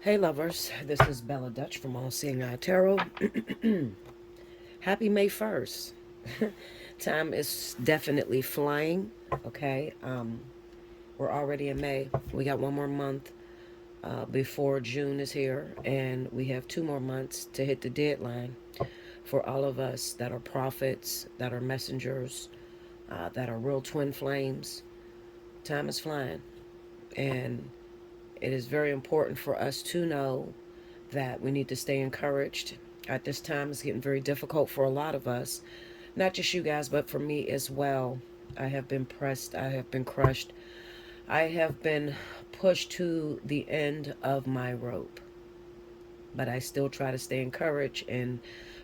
Hey lovers, this is Bella Dutch from Allseeingeyetarot. Happy May 1st. Time is definitely flying, okay? We're already in May. We got one more month before June is here, and we have 2 more months to hit the deadline for all of us that are prophets, that are messengers, that are real twin flames. Time is flying, and it is very important for us to know that we need to stay encouraged. At this time, it's getting very difficult for a lot of us, not just you guys, but for me as well. I have been pressed, I have been crushed, I have been pushed to the end of my rope. But I still try to stay encouraged and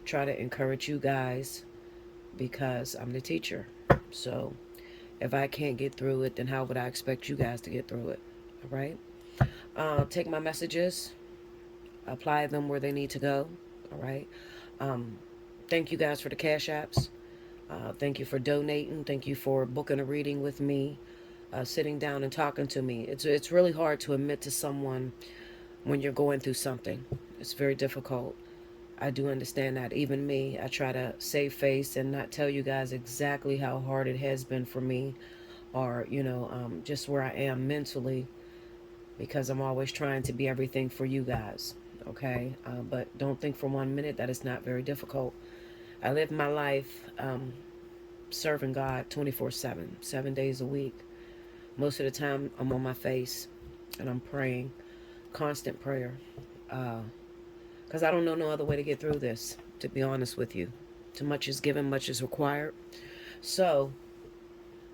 try to encourage you guys because I'm the teacher. So if I can't get through it, then how would I expect you guys to get through it? All right? Take my messages, apply them where they need to go. All right. Um, Thank you guys for the cash apps. Thank you for donating. Thank you for booking a reading with me, sitting down and talking to me. It's really hard to admit to someone when you're going through something. It's very difficult. I do understand that. Even me, I try to save face and not tell you guys exactly how hard it has been for me, or just where I am mentally, because I'm always trying to be everything for you guys. Okay, but don't think for 1 minute that it's not very difficult. I live my life serving God 24/7, 7 days a week. Most of the time, I'm on my face and I'm praying, constant prayer, because I don't know no other way to get through this. To be honest with you, too much is given, much is required. So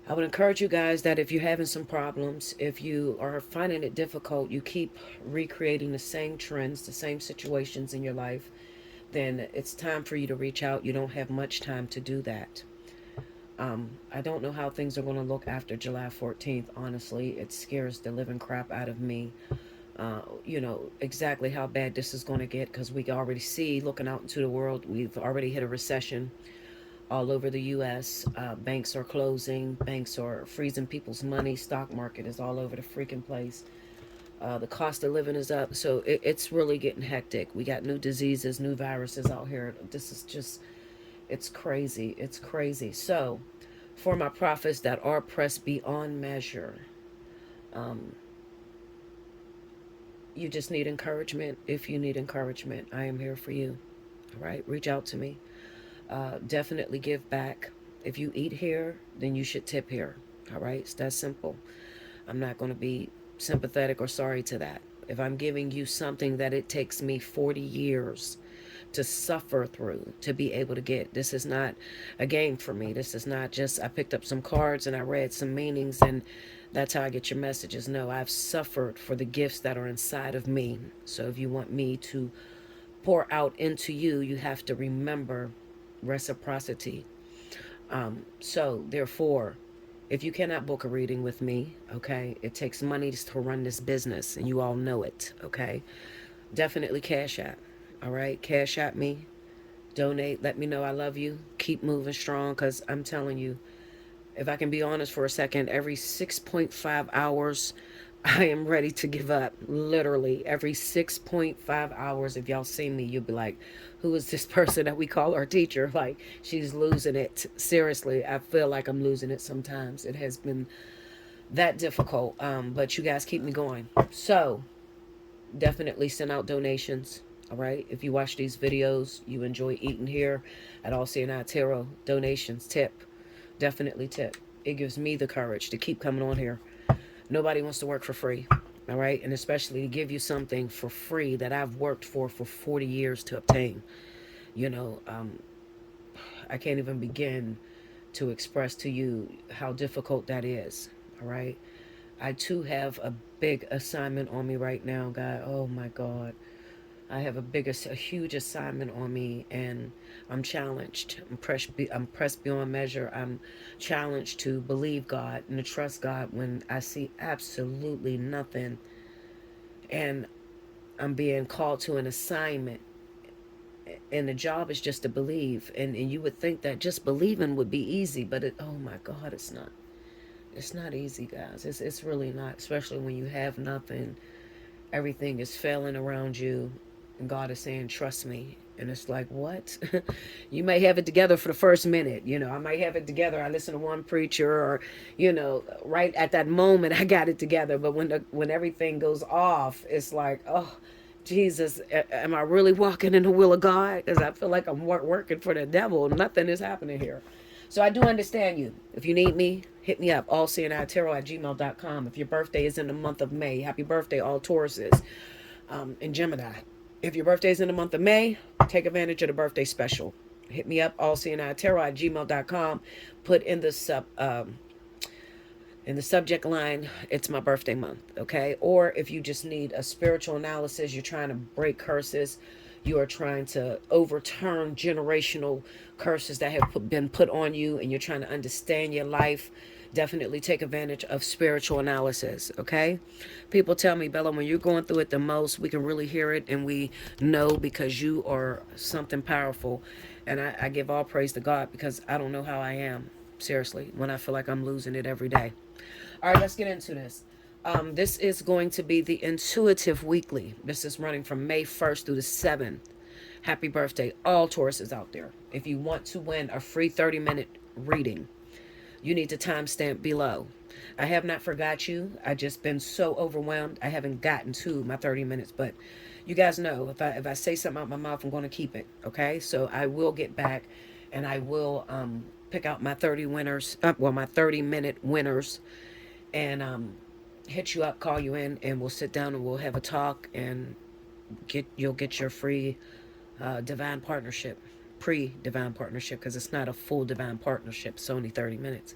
I would encourage you guys that if you're having some problems, if you are finding it difficult, you keep recreating the same trends, the same situations in your life, then it's time for you to reach out. You don't have much time to do that. I don't know how things are going to look after July 14th. Honestly, it scares the living crap out of me. Exactly how bad this is going to get, because we already see, looking out into the world, we've already hit a recession all over the U.S. Banks are closing. Banks are freezing people's money. Stock market is all over the freaking place. The cost of living is up. So it's really getting hectic. We got new diseases, new viruses out here. This is just, it's crazy. It's crazy. So for my prophets that are pressed beyond measure, um, you just need encouragement. If you need encouragement, I am here for you. All right. Reach out to me. Definitely give back. If you eat here, then you should tip here. All right, it's that simple. I'm not going to be sympathetic or sorry to that. If I'm giving you something that it takes me 40 years to suffer through to be able to get, this is not a game for me. This is not just I picked up some cards and I read some meanings and that's how I get your messages. No, I've suffered for the gifts that are inside of me. So if you want me to pour out into you, you have to remember reciprocity. So, therefore, if you cannot book a reading with me, okay, it takes money to run this business, and you all know it, okay? Definitely cash app, all right? Cash app me, donate, let me know I love you. Keep moving strong, because I'm telling you, if I can be honest for a second, every 6.5 hours, I am ready to give up. Literally, every 6.5 hours, if y'all see me, you'll be like, who is this person that we call our teacher? Like, she's losing it. Seriously, I feel like I'm losing it sometimes. It has been that difficult, but you guys keep me going. So, definitely send out donations. All right. If you watch these videos, you enjoy eating here at All Seeing Eye Tarot, donations, tip. Definitely tip. It gives me the courage to keep coming on here. Nobody wants to work for free. All right. And especially to give you something for free that I've worked for 40 years to obtain. You know, I can't even begin to express to you how difficult that is. All right. I too have a big assignment on me right now, God. Oh my God. I have a huge assignment on me, and I'm challenged. I'm pressed beyond measure. I'm challenged to believe God and to trust God when I see absolutely nothing, and I'm being called to an assignment, and the job is just to believe. And you would think that just believing would be easy, but oh my God, it's not. It's not easy, guys. It's really not, especially when you have nothing everything is failing around you, and God is saying, trust me. And it's like, what? You may have it together for the first minute. I might have it together. I listen to one preacher, or, right at that moment I got it together. But when everything goes off, it's like, oh, Jesus, am I really walking in the will of God? Because I feel like I'm working for the devil. Nothing is happening here. So I do understand you. If you need me, hit me up. Allseeingeyetarot@gmail.com. If your birthday is in the month of May, happy birthday, all Tauruses, in Gemini. If your birthday is in the month of May, take advantage of the birthday special. Hit me up, allseeingeyetarot@gmail.com. Put in the subject line, it's my birthday month, okay? Or if you just need a spiritual analysis, you're trying to break curses, you are trying to overturn generational curses that have been put on you, and you're trying to understand your life, definitely take advantage of spiritual analysis, okay? People tell me, Bella, when you're going through it the most, we can really hear it, and we know because you are something powerful. And I give all praise to God, because I don't know how I am, seriously, when I feel like I'm losing it every day. All right, let's get into this. This is going to be the Intuitive Weekly. This is running from May 1st through the 7th. Happy birthday, all Tauruses out there. If you want to win a free 30-minute reading, you need to timestamp below. I have not forgot you. I just been so overwhelmed. I haven't gotten to my 30 minutes, but you guys know if I say something out my mouth, I'm going to keep it. Okay, so I will get back, and I will pick out my 30 winners. My 30-minute winners, and hit you up, call you in, and we'll sit down and we'll have a talk, and you'll get your free divine partnership, pre-divine partnership, because it's not a full divine partnership. It's only 30 minutes.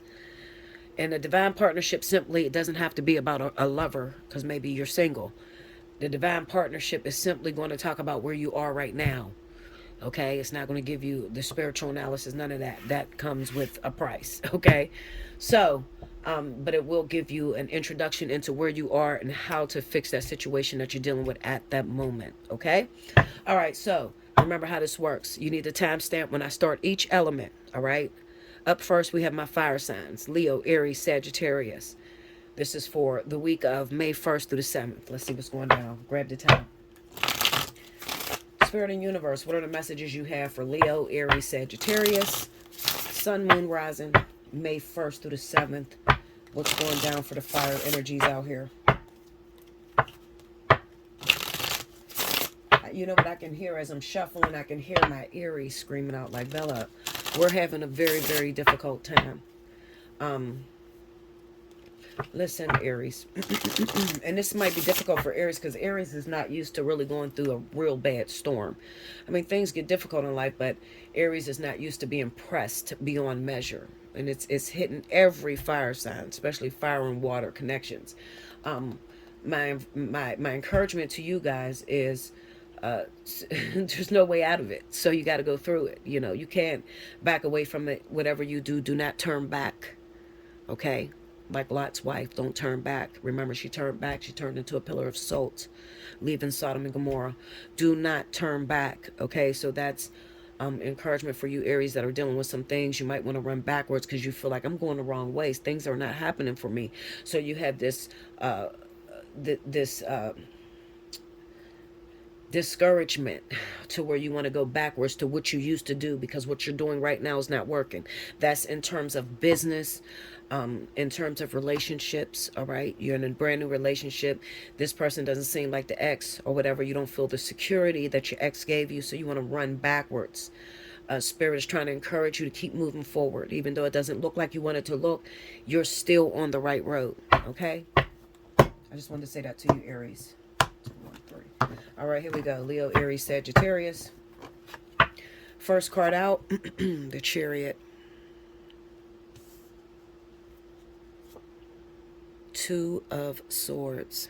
And a divine partnership, simply, it doesn't have to be about a lover, because maybe you're single. The divine partnership is simply going to talk about where you are right now. Okay, it's not going to give you the spiritual analysis, none of that. That comes with a price. Okay, so but it will give you an introduction into where you are and how to fix that situation that you're dealing with at that moment. Okay, all right, so remember how this works. You need a timestamp when I start each element. All right, up first we have my fire signs: Leo, Aries, Sagittarius. This is for the week of May 1st through the 7th. Let's see what's going down. Grab the time. Spirit and universe, what are the messages you have for Leo, Aries, Sagittarius, Sun, Moon, Rising, May 1st through the 7th? What's going down for the fire energies out here? You know what I can hear as I'm shuffling? I can hear my Aries screaming out like, Bella, we're having a very, very difficult time. Listen, Aries, and this might be difficult for Aries because Aries is not used to really going through a real bad storm. I mean, things get difficult in life, but Aries is not used to being pressed beyond measure, and it's hitting every fire sign, especially fire and water connections. My encouragement to you guys is, there's no way out of it, so you got to go through it. You can't back away from it. Whatever you do, do not turn back. Okay, like Lot's wife, don't turn back. Remember, she turned back. She turned into a pillar of salt, leaving Sodom and Gomorrah. Do not turn back. Okay, so that's encouragement for you Aries that are dealing with some things. You might want to run backwards because you feel like, I'm going the wrong ways. Things are not happening for me. So you have this discouragement to where you want to go backwards to what you used to do, because what you're doing right now is not working. That's in terms of business, in terms of relationships. All right, you're in a brand new relationship. This person doesn't seem like the ex or whatever. You don't feel the security that your ex gave you, so you want to run backwards. Spirit is trying to encourage you to keep moving forward. Even though it doesn't look like you want it to look, you're still on the right road. Okay, I just wanted to say that to you, Aries. 2, 1, 3. All right, here we go. Leo, Aries, Sagittarius. First card out, the Chariot. 2 of Swords.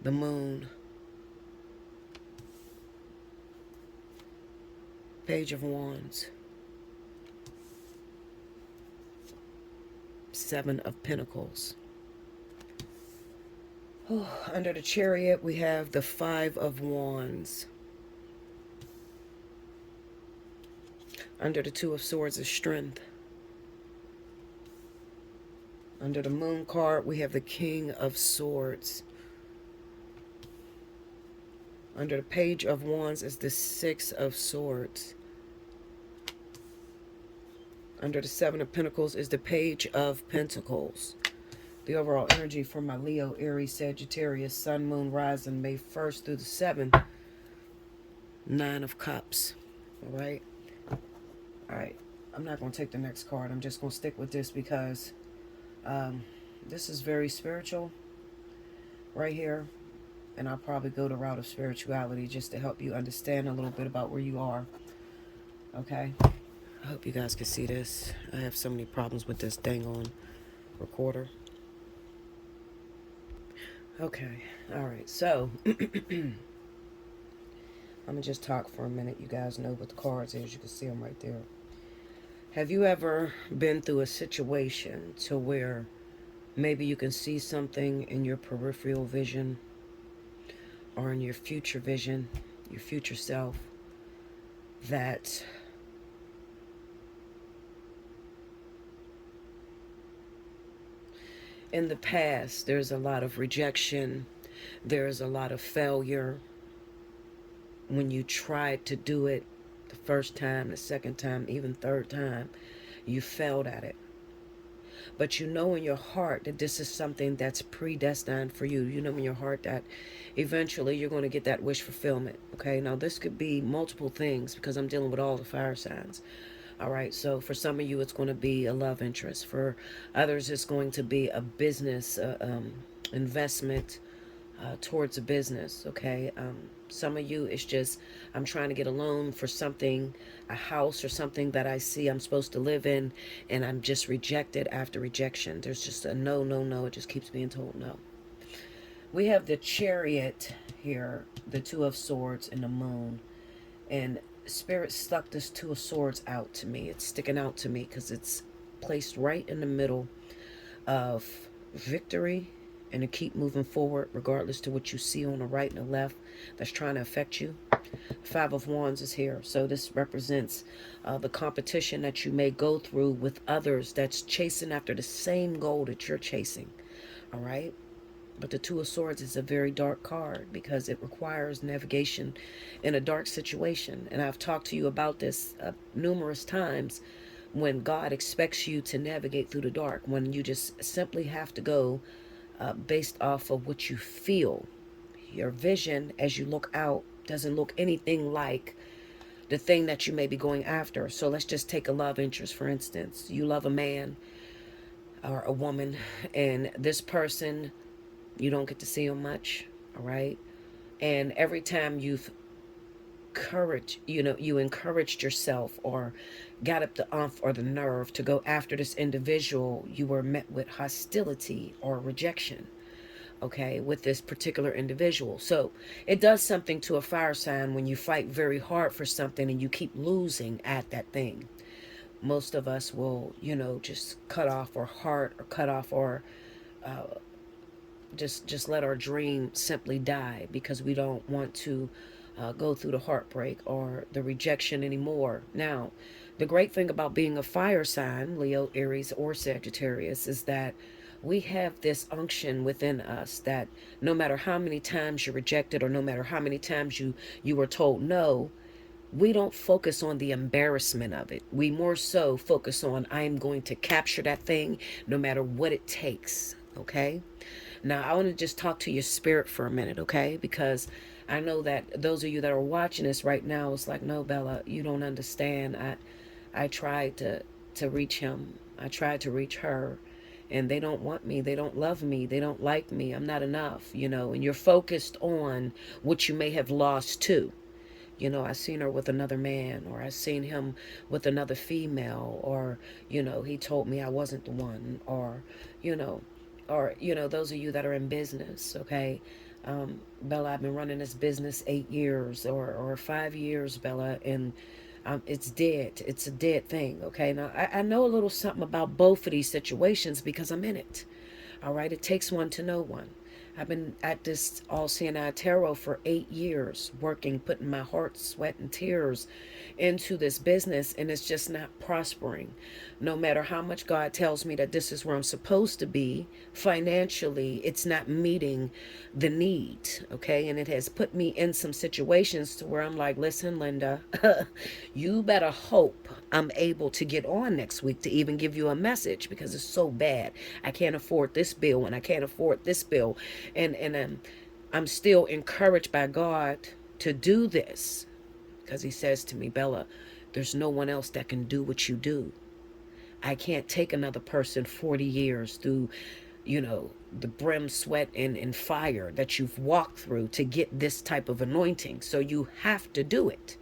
The Moon. Page of Wands. 7 of Pentacles. Oh, under the Chariot, we have the 5 of Wands. Under the 2 of Swords is Strength. Under the Moon card, we have the King of Swords. Under the Page of Wands is the Six of Swords. Under the Seven of Pentacles is the Page of Pentacles. The overall energy for my Leo, Aries, Sagittarius, Sun, Moon, Rising, May 1st through the 7th. Nine of Cups. All right. All right. I'm not going to take the next card. I'm just going to stick with this because this is very spiritual right here. And I'll probably go the route of spirituality just to help you understand a little bit about where you are. Okay. I hope you guys can see this. I have so many problems with this dang on recorder. Okay. All right. So, I'm going to just talk for a minute. You guys know what the cards is. You can see them right there. Have you ever been through a situation to where maybe you can see something in your peripheral vision or in your future vision, your future self, that in the past there's a lot of rejection, there's a lot of failure when you tried to do it the first time, the second time, even third time, you failed at it. But you know in your heart that this is something that's predestined for you. You know in your heart that eventually you're going to get that wish fulfillment. Okay, now this could be multiple things because I'm dealing with all the fire signs. All right, so for some of you, it's going to be a love interest. For others, it's going to be a business investment towards a business, okay? Some of you, it's just, I'm trying to get a loan for something, a house or something that I see I'm supposed to live in, and I'm just rejected after rejection. There's just a no, no, no. It just keeps being told no. We have the Chariot here, the Two of Swords, and the Moon. And Spirit stuck this Two of Swords out to me. It's sticking out to me because it's placed right in the middle of victory and to keep moving forward regardless to what you see on the right and the left that's trying to affect you. Five of Wands is here. So this represents the competition that you may go through with others that's chasing after the same goal that you're chasing. All right. But the Two of Swords is a very dark card because it requires navigation in a dark situation. And I've talked to you about this numerous times when God expects you to navigate through the dark, when you just simply have to go based off of what you feel. Your vision as you look out doesn't look anything like the thing that you may be going after. So let's just take a love interest, for instance. You love a man or a woman, and this person, you don't get to see them much, all right? And every time you've you encouraged yourself or got up the oomph or the nerve to go after this individual, you were met with hostility or rejection, okay, with this particular individual. So it does something to a fire sign when you fight very hard for something and you keep losing at that thing. Most of us will, just cut off our heart or cut off our just let our dream simply die because we don't want to go through the heartbreak or the rejection anymore. Now, the great thing about being a fire sign, Leo, Aries, or Sagittarius, is that we have this unction within us that no matter how many times you're rejected or no matter how many times you were told no, we don't focus on the embarrassment of it. We more so focus on, I'm going to capture that thing no matter what it takes, okay? Now, I want to just talk to your spirit for a minute, okay? Because I know that those of you that are watching this right now, it's like, no, Bella, you don't understand. I tried to reach him. I tried to reach her. And they don't want me. They don't love me. They don't like me. I'm not enough, and you're focused on what you may have lost too. I seen her with another man, or I seen him with another female, or, he told me I wasn't the one, or, those of you that are in business, okay? Bella, I've been running this business 8 years or 5 years, Bella, and it's dead. It's a dead thing, okay? Now, I know a little something about both of these situations because I'm in it, all right? It takes one to know one. I've been at this Allseeingeyetarot for 8 years, working, putting my heart, sweat, and tears into this business, and it's just not prospering. No matter how much God tells me that this is where I'm supposed to be financially, it's not meeting the need, okay? And it has put me in some situations to where I'm like, listen, Linda, you better hope I'm able to get on next week to even give you a message because it's so bad. I can't afford this bill and I can't afford this bill. And I'm still encouraged by God to do this because he says to me, Bella, there's no one else that can do what you do. I can't take another person 40 years through, the brim, sweat, and fire that you've walked through to get this type of anointing. So you have to do it.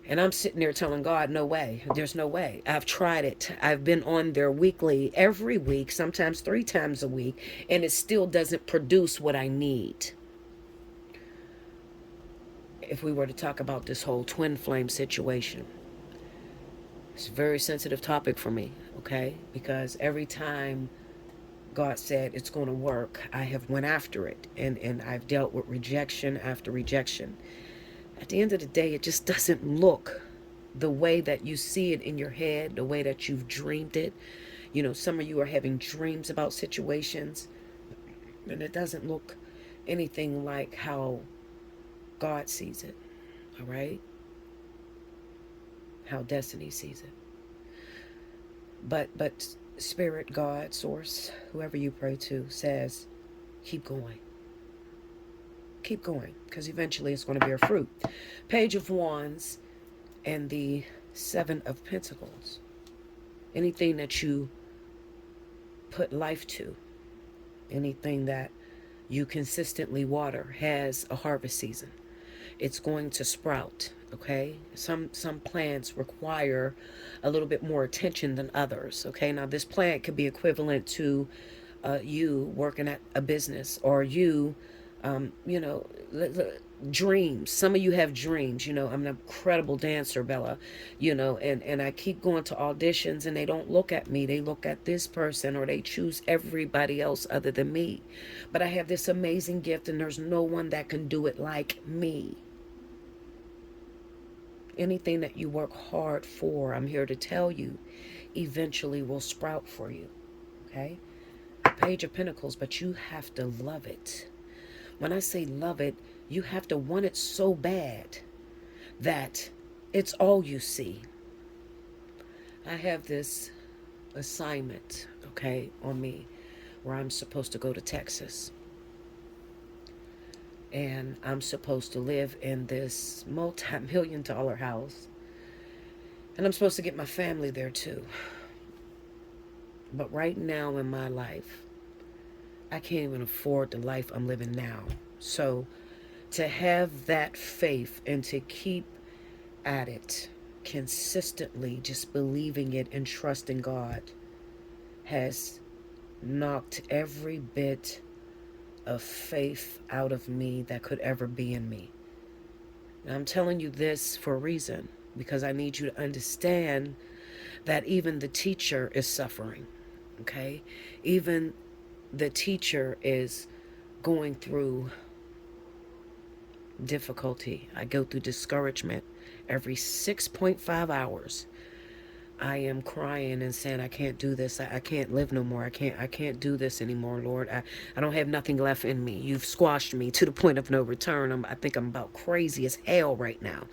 And I'm sitting there telling God, no way. There's no way. I've tried it. I've been on there weekly, every week, sometimes 3 times a week, and it still doesn't produce what I need. If we were to talk about this whole twin flame situation, it's a very sensitive topic for me, okay? Because every time God said it's going to work, I have went after it, and I've dealt with rejection after rejection. At the end of the day, it just doesn't look the way that you see it in your head, the way that you've dreamed it. Some of you are having dreams about situations, and it doesn't look anything like how God sees it, all right? How destiny sees it. But Spirit, God, Source, whoever you pray to, says, keep going. Keep going, because eventually it's going to bear fruit. Page of Wands and the 7 of Pentacles. Anything that you put life to, anything that you consistently water has a harvest season. It's going to sprout, okay? Some plants require a little bit more attention than others, okay? Now, this plant could be equivalent to you working at a business, or you, dreams. Some of you have dreams. I'm an incredible dancer, Bella, and I keep going to auditions and they don't look at me. They look at this person, or they choose everybody else other than me. But I have this amazing gift and there's no one that can do it like me. Anything that you work hard for, I'm here to tell you, eventually will sprout for you, okay? Page of Pentacles, but you have to love it. When I say love it, you have to want it so bad that it's all you see. I have this assignment, okay, on me where I'm supposed to go to Texas. And I'm supposed to live in this multi-million-dollar house. And I'm supposed to get my family there too. But right now in my life, I can't even afford the life I'm living now. So to have that faith and to keep at it consistently, just believing it and trusting God, has knocked every bit of faith out of me that could ever be in me. And I'm telling you this for a reason, because I need you to understand that even the teacher is suffering, okay? Even the teacher is going through difficulty. I go through discouragement every 6.5 hours. I am crying and saying, I can't do this. I can't live no more. I can't do this anymore, Lord. I don't have nothing left in me. You've squashed me to the point of no return. I think I'm about crazy as hell right now.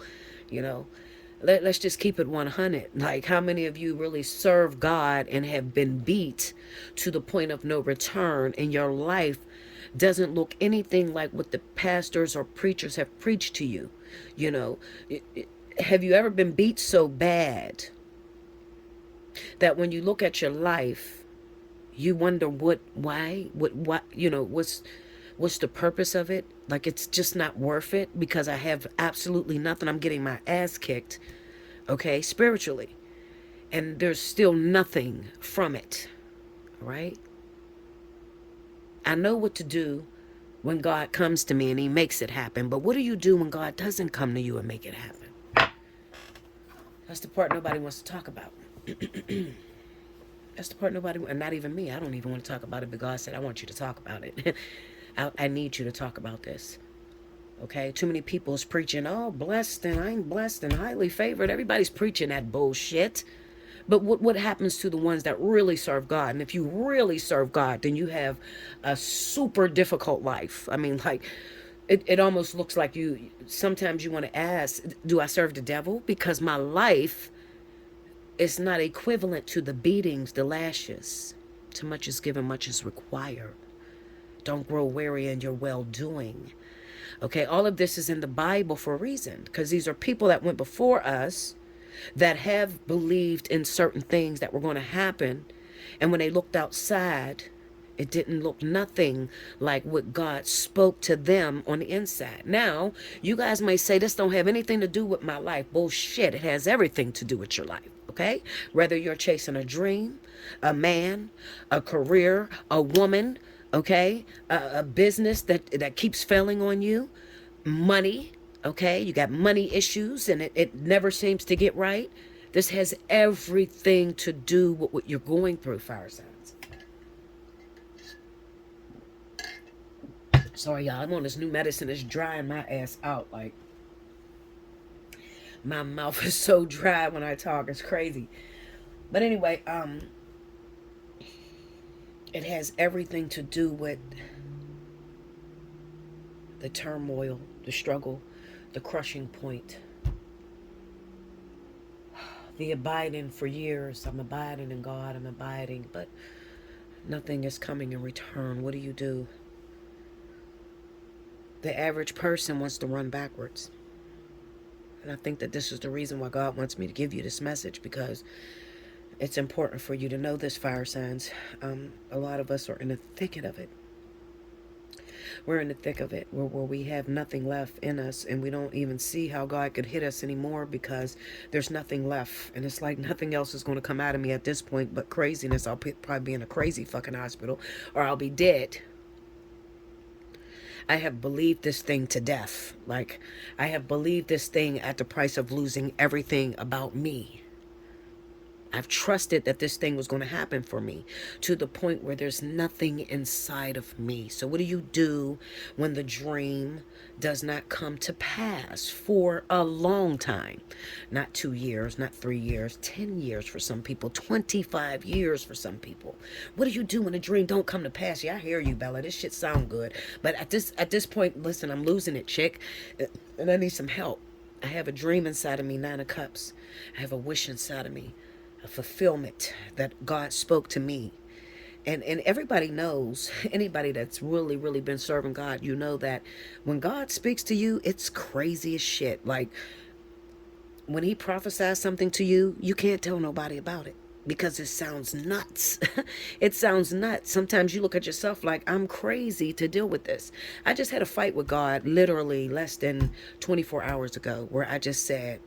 Let's just keep it 100. Like, how many of you really serve God and have been beat to the point of no return, and your life doesn't look anything like what the pastors or preachers have preached to you? Have you ever been beat so bad that when you look at your life, you wonder what's the purpose of it? Like, it's just not worth it because I have absolutely nothing. I'm getting my ass kicked, okay, spiritually, and there's still nothing from it, right? I know what to do when God comes to me and he makes it happen, but what do you do when God doesn't come to you and make it happen? That's the part nobody wants to talk about. That's the part nobody, and not even me. I don't even want to talk about it, but God said, I want you to talk about it. I need you to talk about this. Okay, too many people is preaching, oh, blessed and I'm blessed and highly favored. Everybody's preaching that bullshit. But what happens to the ones that really serve God? And if you really serve God, then you have a super difficult life. I mean, like, it almost looks like sometimes you want to ask, do I serve the devil? Because my life is not equivalent to the beatings, the lashes. Too much is given, much is required. Don't grow weary in your well-doing. Okay, all of this is in the Bible for a reason, because these are people that went before us that have believed in certain things that were going to happen. And when they looked outside, it didn't look nothing like what God spoke to them on the inside. Now, you guys may say this don't have anything to do with my life. Bullshit. It has everything to do with your life. Okay? Whether you're chasing a dream, a man, a career, a woman, okay, a business that keeps failing on you, money, okay, you got money issues and it never seems to get right. This has everything to do with what you're going through, fire signs. Sorry, y'all, I'm on this new medicine. It's drying my ass out. Like, my mouth is so dry when I talk. It's crazy. But anyway, it has everything to do with the turmoil, the struggle, the crushing point, the abiding for years. I'm abiding in God, I'm abiding, but nothing is coming in return. What do? The average person wants to run backwards. And I think that this is the reason why God wants me to give you this message, because it's important for you to know this, fire signs. A lot of us are in the thicket of it. We're in the thick of it, where we have nothing left in us, and we don't even see how God could hit us anymore because there's nothing left. And it's like nothing else is going to come out of me at this point but craziness. I'll probably be in a crazy fucking hospital, or I'll be dead. I have believed this thing to death. Like, I have believed this thing at the price of losing everything about me. I've trusted that this thing was going to happen for me, to the point where there's nothing inside of me. So what do when the dream does not come to pass for a long time? Not 2 years, not 3 years, 10 years for some people, 25 years for some people. What do when a dream don't come to pass? Yeah, I hear you, Bella. This shit sound good. But at this point, listen, I'm losing it, chick. And I need some help. I have a dream inside of me, 9 of Cups. I have a wish inside of me. A fulfillment that God spoke to me. And everybody knows, anybody that's really, really been serving God, you know that when God speaks to you, it's crazy as shit. Like, when he prophesies something to you, you can't tell nobody about it because it sounds nuts. It sounds nuts. Sometimes you look at yourself like, I'm crazy to deal with this. I just had a fight with God literally less than 24 hours ago, where I just said,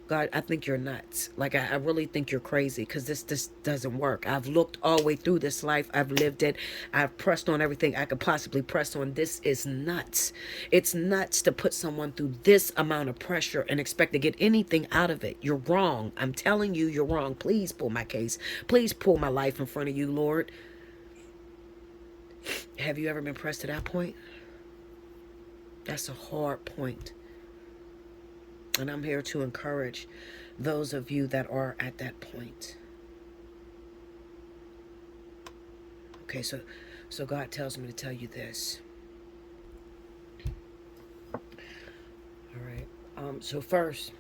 God, I think you're nuts. Like, I really think you're crazy, because this doesn't work. I've looked all the way through this life. I've lived it. I've pressed on everything I could possibly press on. This is nuts. It's nuts to put someone through this amount of pressure and expect to get anything out of it. You're wrong. I'm telling you, you're wrong. Please pull my case. Please pull my life in front of you, Lord. Have you ever been pressed to that point? That's a hard point. And I'm here to encourage those of you that are at that point. Okay, so God tells me to tell you this. All right. So first,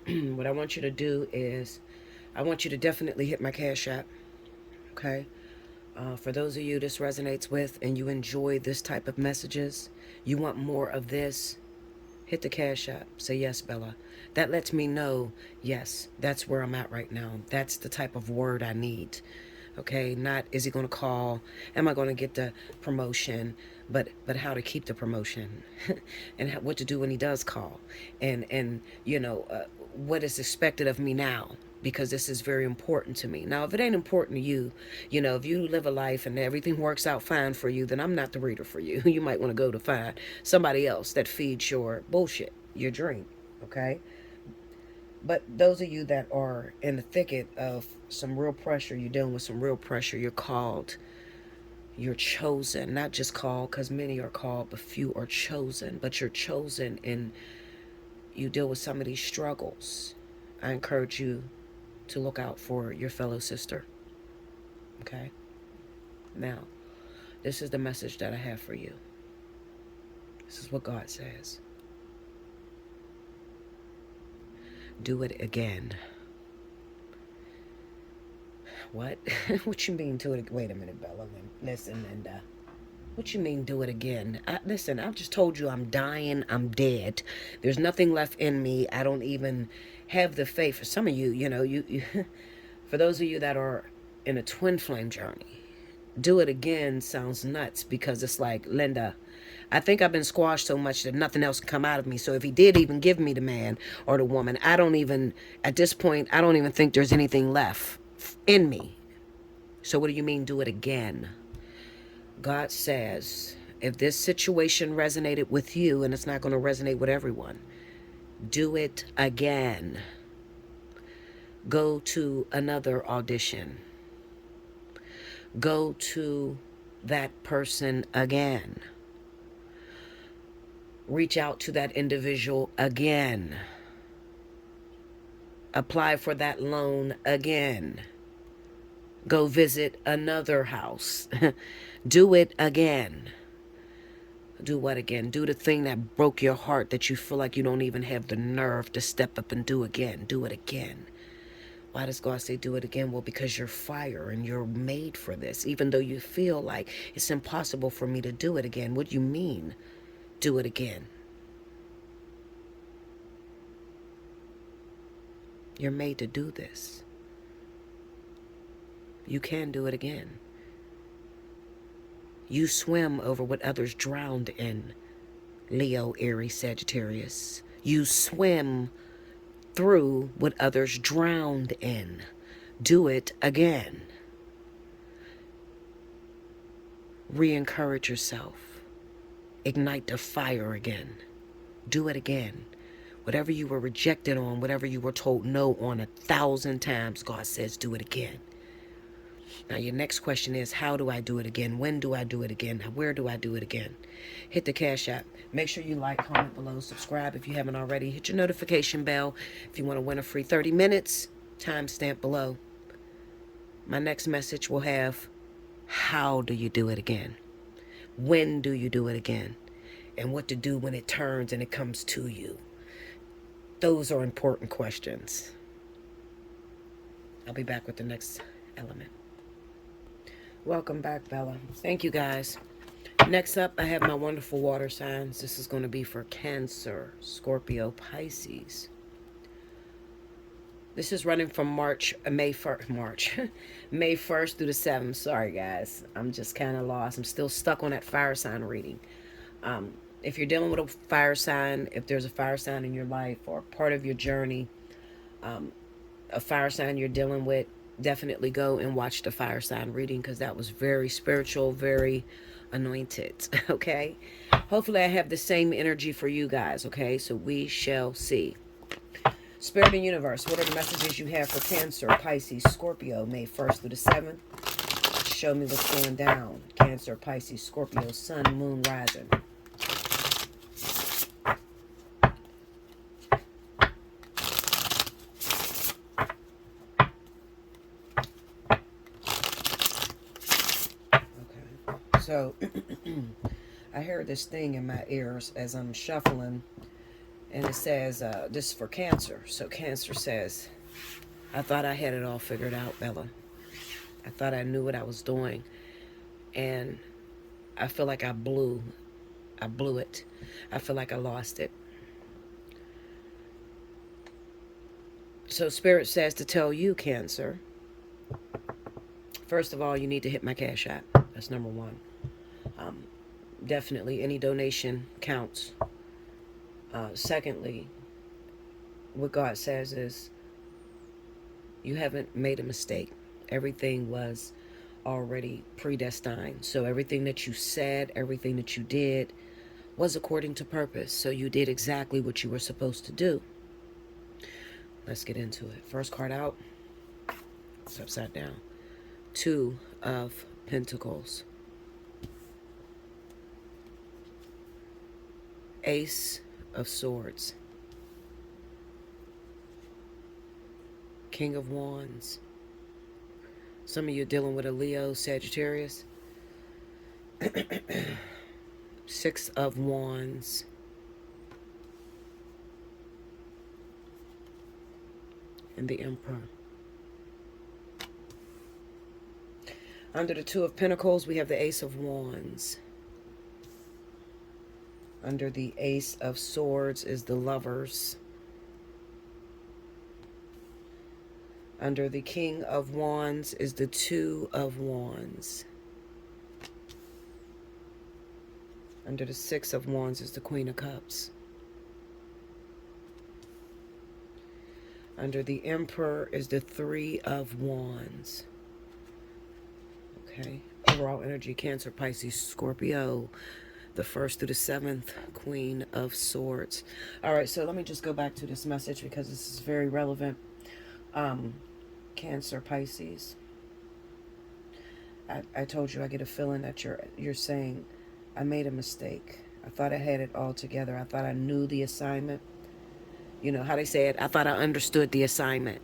what I want you to do is, I want you to definitely hit my Cash App. Okay. For those of you this resonates with and you enjoy this type of messages, you want more of this, hit the Cash App. Say, yes, Bella. That lets me know, yes, that's where I'm at right now. That's the type of word I need. Okay, not is he going to call? Am I going to get the promotion? But how to keep the promotion, and what to do when he does call, and what is expected of me now, because this is very important to me. Now, if it ain't important to you, if you live a life and everything works out fine for you, then I'm not the reader for you. You might want to go to find somebody else that feeds your bullshit, your dream. Okay. But those of you that are in the thicket of some real pressure, you're dealing with some real pressure, you're called, You're chosen, not just called, because many are called, but few are chosen. But you're chosen, and you deal with some of these struggles. I encourage you to look out for your fellow sister. Okay? Now, this is the message that I have for you. This is what God says. Do it again. What? What you mean do it? Wait a minute, Bella. Listen, Linda. What you mean do it again? Listen, I've just told you I'm dying. I'm dead. There's nothing left in me. I don't even have the faith. For some of you, you for those of you that are in a twin flame journey, do it again sounds nuts because it's like, Linda, I think I've been squashed so much that nothing else can come out of me. So if he did even give me the man or the woman, at this point, I don't even think there's anything left in me. So what do you mean do it again? God says, if this situation resonated with you, and it's not going to resonate with everyone, do it again. Go to another audition. Go to that person again. Reach out to that individual again. Apply for that loan again. Go visit another house. Do it again. Do what again? Do the thing that broke your heart that you feel like you don't even have the nerve to step up and do again. Do it again. Why does God say do it again? Well, because you're fire and you're made for this. Even though you feel like it's impossible for me to do it again. What do you mean, do it again? You're made to do this. You can do it again. You swim over what others drowned in, Leo, Aries, Sagittarius. You swim through what others drowned in. Do it again. Re-encourage yourself. Ignite the fire again. Do it again. Whatever you were rejected on, whatever you were told no on 1,000 times, God says do it again. Now your next question is, how do I do it again? When do I do it again? Where do I do it again? Hit the Cash App. Make sure you like, comment below, subscribe if you haven't already. Hit your notification bell if you want to win a free 30 minutes. Timestamp below. My next message will have, how do you do it again? When do you do it again? And what to do when it turns and it comes to you. Those are important questions. I'll be back with the next element. Welcome back, Bella. Thank you, guys. Next up, I have my wonderful water signs. This is going to be for Cancer, Scorpio, Pisces. This is running from May 1st through the 7th. Sorry, guys. I'm just kind of lost. I'm still stuck on that fire sign reading. If you're dealing with a fire sign, if there's a fire sign in your life or part of your journey, a fire sign you're dealing with, definitely go and watch the fire sign reading because that was very spiritual, very anointed. Okay? Hopefully I have the same energy for you guys. Okay? So we shall see. Spirit and universe, what are the messages you have for Cancer, Pisces, Scorpio, May 1st through the 7th? Show me what's going down. Cancer, Pisces, Scorpio, Sun, Moon, Rising. So, I heard this thing in my ears as I'm shuffling, and it says, this is for Cancer. So Cancer says, I thought I had it all figured out, Bella. I thought I knew what I was doing, and I feel like I blew it. I feel like I lost it. So Spirit says to tell you, Cancer, first of all, you need to hit my Cash App. That's number one. Definitely, any donation counts. Secondly, what God says is, you haven't made a mistake. Everything was already predestined. So everything that you said, everything that you did was according to purpose. So you did exactly what you were supposed to do. Let's get into it. First card out. It's upside down. 2 of Pentacles. Ace of Swords, King of Wands. Some of you are dealing with a Leo, Sagittarius. Six of Wands. And the Emperor. Under the Two of Pentacles, we have the Ace of Wands. Under the Ace of Swords is the Lovers. Under the King of Wands is the Two of Wands. Under the Six of Wands is the Queen of Cups. Under the Emperor is the Three of Wands. Okay. Overall energy, Cancer, Pisces, Scorpio. The 1st through the 7th, Queen of Swords. All right, so let me just go back to this message because this is very relevant. Cancer, Pisces. I told you I get a feeling that you're saying, I made a mistake. I thought I had it all together. I thought I knew the assignment. You know how they say it, I thought I understood the assignment.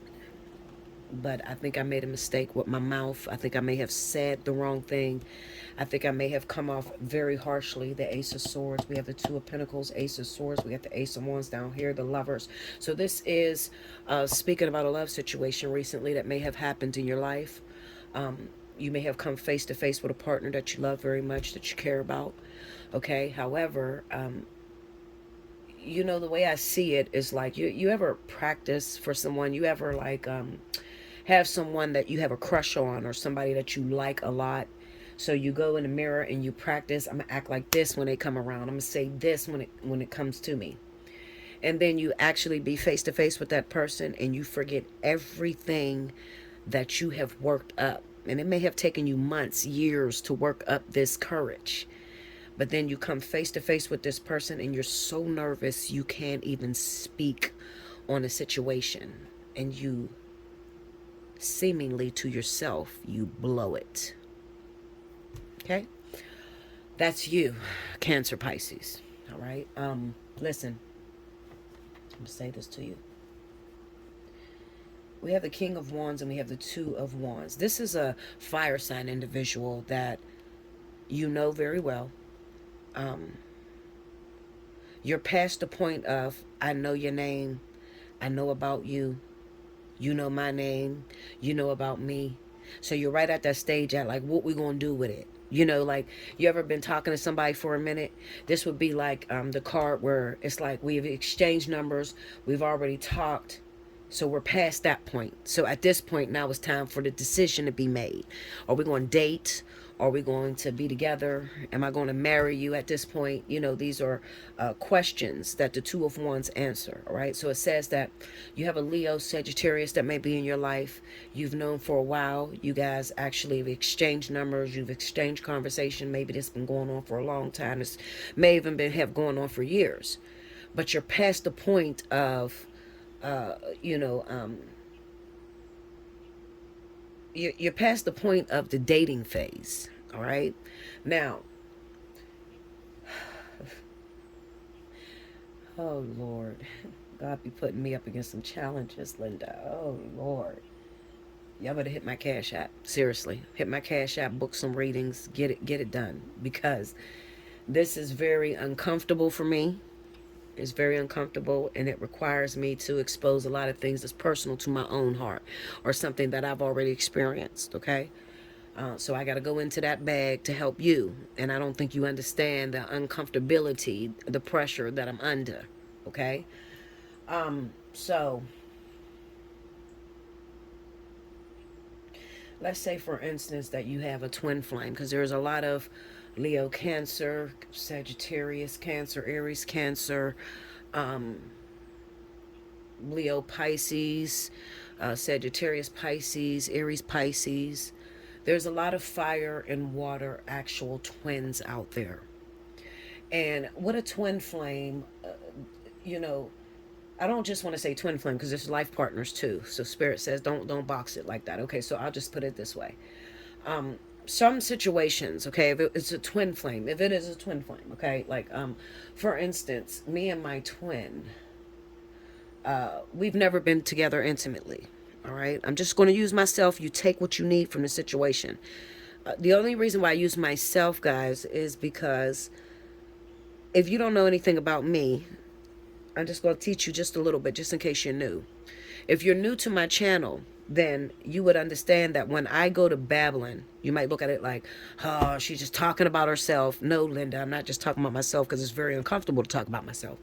But I think I made a mistake with my mouth. I think I may have said the wrong thing. I think I may have come off very harshly. The Ace of Swords. We have the Two of Pentacles, Ace of Swords. We have the Ace of Wands down here, the Lovers. So this is speaking about a love situation recently that may have happened in your life. You may have come face to face with a partner that you love very much, that you care about. Okay. However, you know, the way I see it is like you ever practice for someone, you ever like have someone that you have a crush on or somebody that you like a lot. So you go in the mirror and you practice, I'm gonna act like this when they come around. I'm gonna say this when it comes to me. And then you actually be face to face with that person and you forget everything that you have worked up. And it may have taken you months, years to work up this courage. But then you come face to face with this person and you're so nervous you can't even speak on a situation. And you seemingly to yourself, you blow it. Okay? That's you, Cancer, Pisces. All right? Listen. I'm going to say this to you. We have the King of Wands and we have the Two of Wands. This is a fire sign individual that you know very well. You're past the point of, I know your name, I know about you, you know my name, you know about me. So you're right at that stage at like, what we gonna do with it? You know, like, you ever been talking to somebody for a minute? This would be like the card where it's like we've exchanged numbers, we've already talked, so we're past that point. So at this point now it's time for the decision to be made. Are we going to date? Are we going to be together? Am I going to marry you at this point? You know, these are questions that the Two of Wands answer. All right. So it says that you have a Leo, Sagittarius that may be in your life. You've known for a while. You guys actually have exchanged numbers. You've exchanged conversation. Maybe this has been going on for a long time. This may even have going on for years. But you're past the point of, you're past the point of the dating phase. All right. Now, oh Lord, God be putting me up against some challenges, Linda. Oh Lord, y'all better hit my Cash App. Seriously, hit my Cash App, book some readings, get it done, because this is very uncomfortable for me. It's very uncomfortable, and it requires me to expose a lot of things that's personal to my own heart or something that I've already experienced. Okay. So I got to go into that bag to help you. And I don't think you understand the uncomfortability, the pressure that I'm under. Okay. So let's say, for instance, that you have a twin flame, because there's a lot of Leo, Cancer, Sagittarius, Cancer, Aries, Cancer, Leo, Pisces, Sagittarius, Pisces, Aries, Pisces. There's a lot of fire and water actual twins out there. And what a twin flame, you know, I don't just want to say twin flame because there's life partners too. So Spirit says don't box it like that. Okay, so I'll just put it this way. some situations, okay, if it's a twin flame, if it is a twin flame, okay, like, for instance, me and my twin, we've never been together intimately. All right. I'm just going to use myself. You take what you need from the situation. The only reason why I use myself, guys, is because if you don't know anything about me, I'm just going to teach you just a little bit, just in case you're new. If you're new to my channel, then you would understand that when I go to babbling, you might look at it like, oh, she's just talking about herself. No, Linda, I'm not just talking about myself because it's very uncomfortable to talk about myself.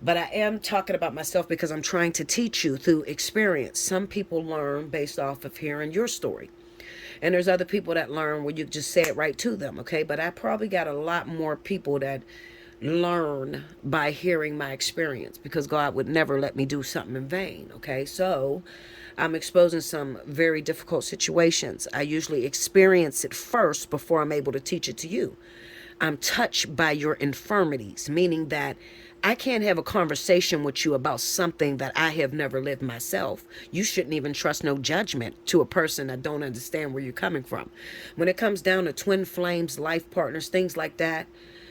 But I am talking about myself because I'm trying to teach you through experience. Some people learn based off of hearing your story. And there's other people that learn where you just say it right to them, okay? But I probably got a lot more people that learn by hearing my experience, because God would never let me do something in vain, okay? So I'm exposing some very difficult situations. I usually experience it first before I'm able to teach it to you. I'm touched by your infirmities, meaning that I can't have a conversation with you about something that I have never lived myself. You shouldn't even trust no judgment to a person that don't understand where you're coming from. When it comes down to twin flames, life partners, things like that,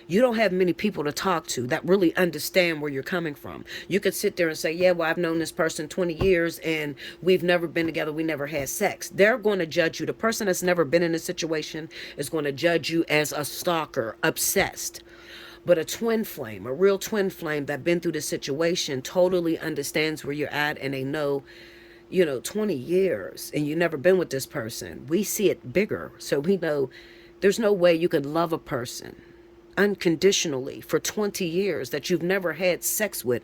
you don't have many people to talk to that really understand where you're coming from. You could sit there and say, yeah, well, I've known this person 20 years and we've never been together. We never had sex. They're going to judge you. The person that's never been in a situation is going to judge you as a stalker, obsessed. But a twin flame, a real twin flame that been through the situation, totally understands where you're at, and they know, 20 years and you never been with this person. We see it bigger. So we know there's no way you could love a person unconditionally for 20 years that you've never had sex with,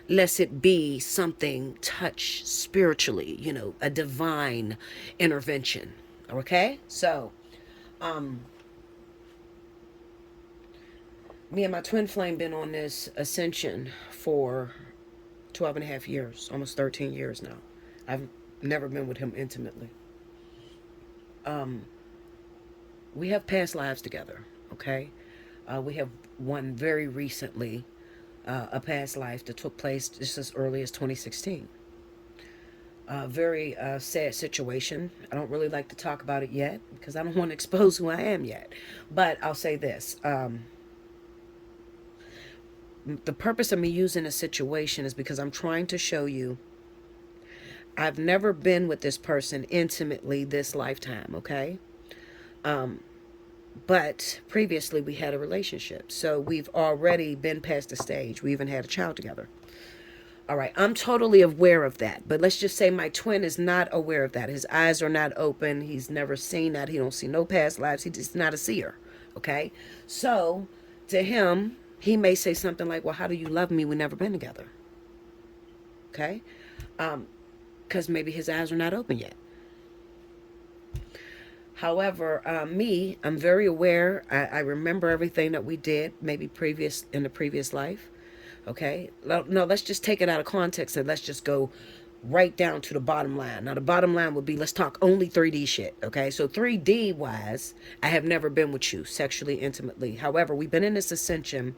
lest it be something touch spiritually, a divine intervention. Okay? So, me and my twin flame been on this ascension for 12 and a half years, almost 13 years now. I've never been with him intimately. We have past lives together, okay? We have one very recently, a past life that took place just as early as 2016. Very sad situation. I don't really like to talk about it yet because I don't want to expose who I am yet. But I'll say this. The purpose of me using a situation is because I'm trying to show you I've never been with this person intimately this lifetime, okay? But previously we had a relationship. So we've already been past the stage. We even had a child together. All right, I'm totally aware of that. But let's just say my twin is not aware of that. His eyes are not open. He's never seen that. He don't see no past lives. He's just not a seer, okay? So to him, he may say something like, well, how do you love me? We've never been together. Okay? Because maybe his eyes are not open yet. However, I'm very aware. I remember everything that we did, maybe in the previous life. Okay? No, let's just take it out of context and let's just go right down to the bottom line. Now, the bottom line would be, let's talk only 3D shit, okay? So 3D wise, I have never been with you sexually intimately. However, we've been in this ascension,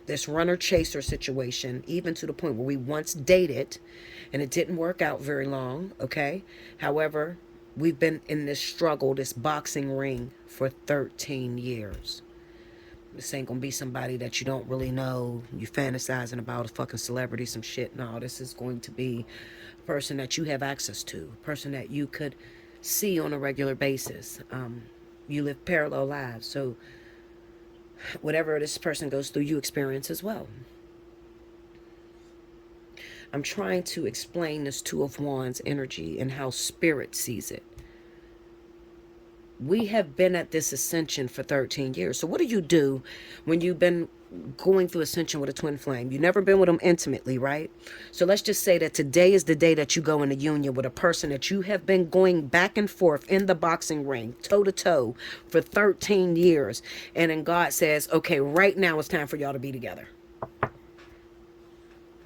this runner-chaser situation, even to the point where we once dated, and it didn't work out very long, okay? However, we've been in this struggle, this boxing ring for 13 years. This ain't gonna be somebody that you don't really know. You fantasizing about a fucking celebrity, some shit. No, this is going to be a person that you have access to, a person that you could see on a regular basis. You live parallel lives, so whatever this person goes through, you experience as well. I'm trying to explain this Two of Wands energy and how Spirit sees it. We have been at this ascension for 13 years. So what do you do when you've been going through ascension with a twin flame? You've never been with them intimately, right? So let's just say that today is the day that you go into union with a person that you have been going back and forth in the boxing ring, toe to toe, for 13 years. And then God says, okay, right now it's time for y'all to be together.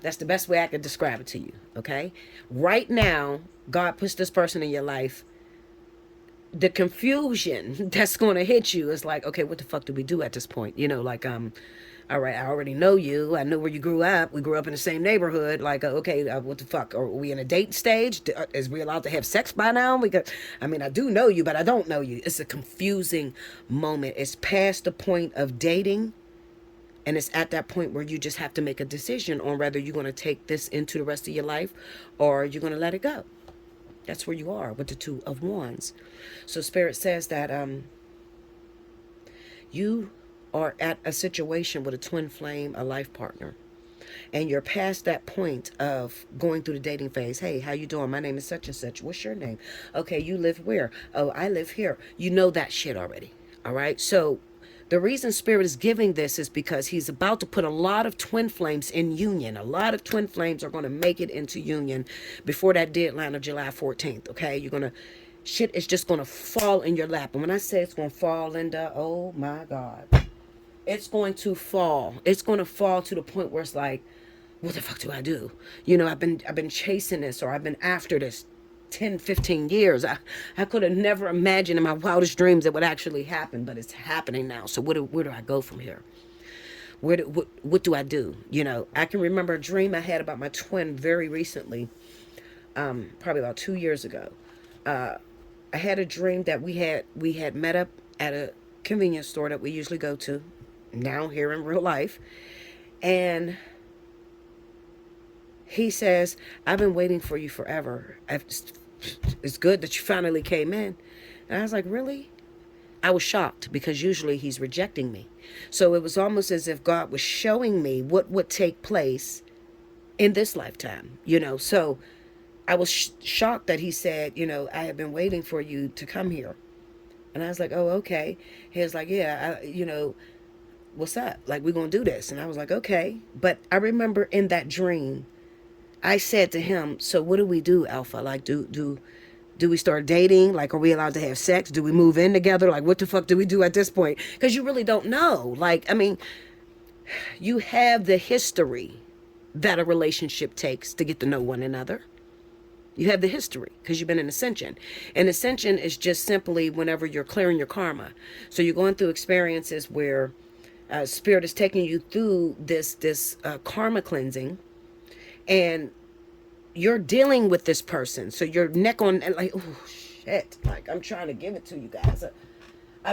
That's the best way I could describe it to you, okay? Right now, God puts this person in your life. The confusion that's going to hit you is like, okay, what the fuck do we do at this point? All right, I already know you. I know where you grew up. We grew up in the same neighborhood. Like, okay, what the fuck? Are we in a date stage? Is we allowed to have sex by now? Because, I mean, I do know you, but I don't know you. It's a confusing moment. It's past the point of dating. And it's at that point where you just have to make a decision on whether you're going to take this into the rest of your life or you're going to let it go. That's where you are with the Two of Wands. So Spirit says that you are at a situation with a twin flame, a life partner, and you're past that point of going through the dating phase. Hey, how you doing? My name is such and such. What's your name? Okay, you live where? Oh, I live here. You know that shit already. All right. So the reason Spirit is giving this is because he's about to put a lot of twin flames in union. A lot of twin flames are going to make it into union before that deadline of July 14th. Okay, you're going to, shit is just going to fall in your lap. And when I say it's going to fall, Linda, oh my God, it's going to fall. It's going to fall to the point where it's like, what the fuck do I do? You know, I've been chasing this, or I've been after this 10, 15 years. I could have never imagined in my wildest dreams it would actually happen, but it's happening now. So where do I go from here? What do I do? You know, I can remember a dream I had about my twin very recently, probably about 2 years ago. I had a dream that we had met up at a convenience store that we usually go to now here in real life. And he says, I've been waiting for you forever. It's good that you finally came in. And I was like, really? I was shocked because usually he's rejecting me. So it was almost as if God was showing me what would take place in this lifetime, you know. So I was shocked that he said, you know, I have been waiting for you to come here. And I was like, oh, okay. He was like, yeah, you know, what's up? Like, we're going to do this. And I was like, okay. But I remember in that dream, I said to him, so what do we do, Alpha? Like, do we start dating? Like, are we allowed to have sex? Do we move in together? Like, what the fuck do we do at this point? Because you really don't know. Like, I mean, you have the history that a relationship takes to get to know one another. You have the history because you've been in ascension. And ascension is just simply whenever you're clearing your karma. So you're going through experiences where Spirit is taking you through this karma cleansing. And you're dealing with this person. So your neck on, and like, oh, shit. Like, I'm trying to give it to you guys.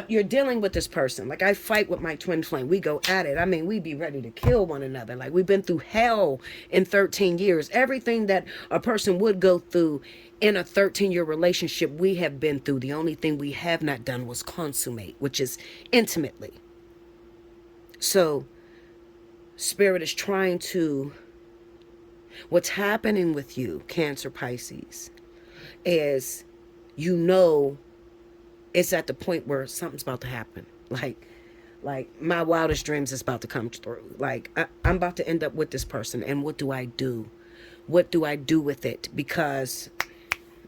You're dealing with this person. Like, I fight with my twin flame. We go at it. I mean, we be ready to kill one another. Like, we've been through hell in 13 years. Everything that a person would go through in a 13-year relationship, we have been through. The only thing we have not done was consummate, which is intimately. So, Spirit is trying to... What's happening with you, Cancer, Pisces, is you know it's at the point where something's about to happen. Like my wildest dreams is about to come through. Like, I'm about to end up with this person. And what do I do? What do I do with it? Because,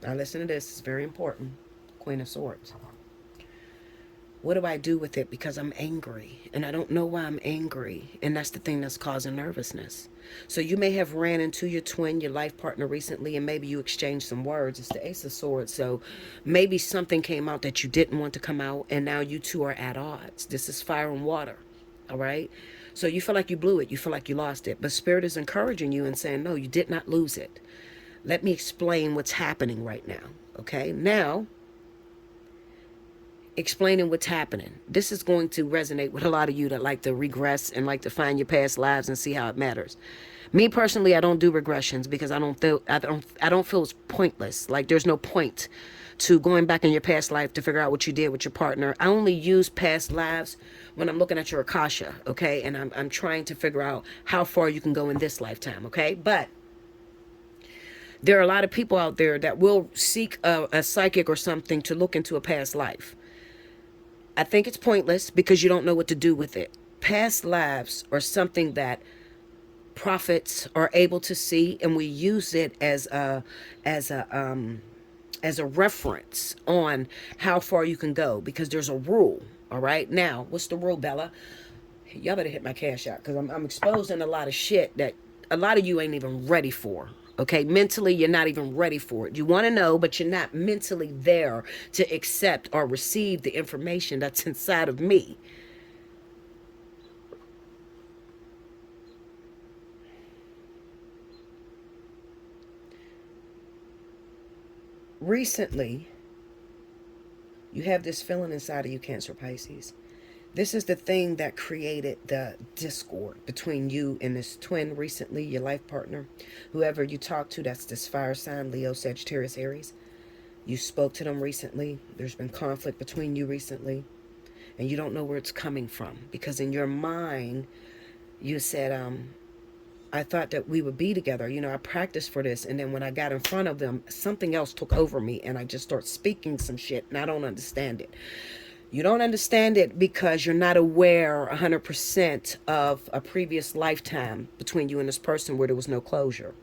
now listen to this. It's very important. Queen of Swords. What do I do with it? Because I'm angry and I don't know why I'm angry. And that's the thing that's causing nervousness. So you may have ran into your twin, your life partner recently, and maybe you exchanged some words. It's the Ace of Swords. So maybe something came out that you didn't want to come out, and now you two are at odds. This is fire and water. All right. So you feel like you blew it. You feel like you lost it. But Spirit is encouraging you and saying, no, you did not lose it. Let me explain what's happening right now. Okay. Now, explaining what's happening. This is going to resonate with a lot of you that like to regress and like to find your past lives and see how it matters. Me personally, I don't do regressions because I don't feel it's pointless. Like, there's no point to going back in your past life to figure out what you did with your partner. I only use past lives when I'm looking at your Akasha, okay? And I'm trying to figure out how far you can go in this lifetime, okay? But there are a lot of people out there that will seek a psychic or something to look into a past life. I think it's pointless because you don't know what to do with it. Past lives are something that prophets are able to see, and we use it as a reference on how far you can go, because there's a rule. All right. Now, what's the rule, Bella? Y'all better hit my cash out, because I'm exposing a lot of shit that a lot of you ain't even ready for. Okay, mentally, you're not even ready for it. You want to know, but you're not mentally there to accept or receive the information that's inside of me. recently, you have this feeling inside of you, Cancer Pisces. This is the thing that created the discord between you and this twin recently, your life partner. Whoever you talk to, that's this fire sign, Leo, Sagittarius, Aries. You spoke to them recently. There's been conflict between you recently. And you don't know where it's coming from. Because in your mind, you said, I thought that we would be together. You know, I practiced for this. And then when I got in front of them, something else took over me. And I just start speaking some shit. And I don't understand it. You don't understand it because you're not aware 100% of a previous lifetime between you and this person where there was no closure.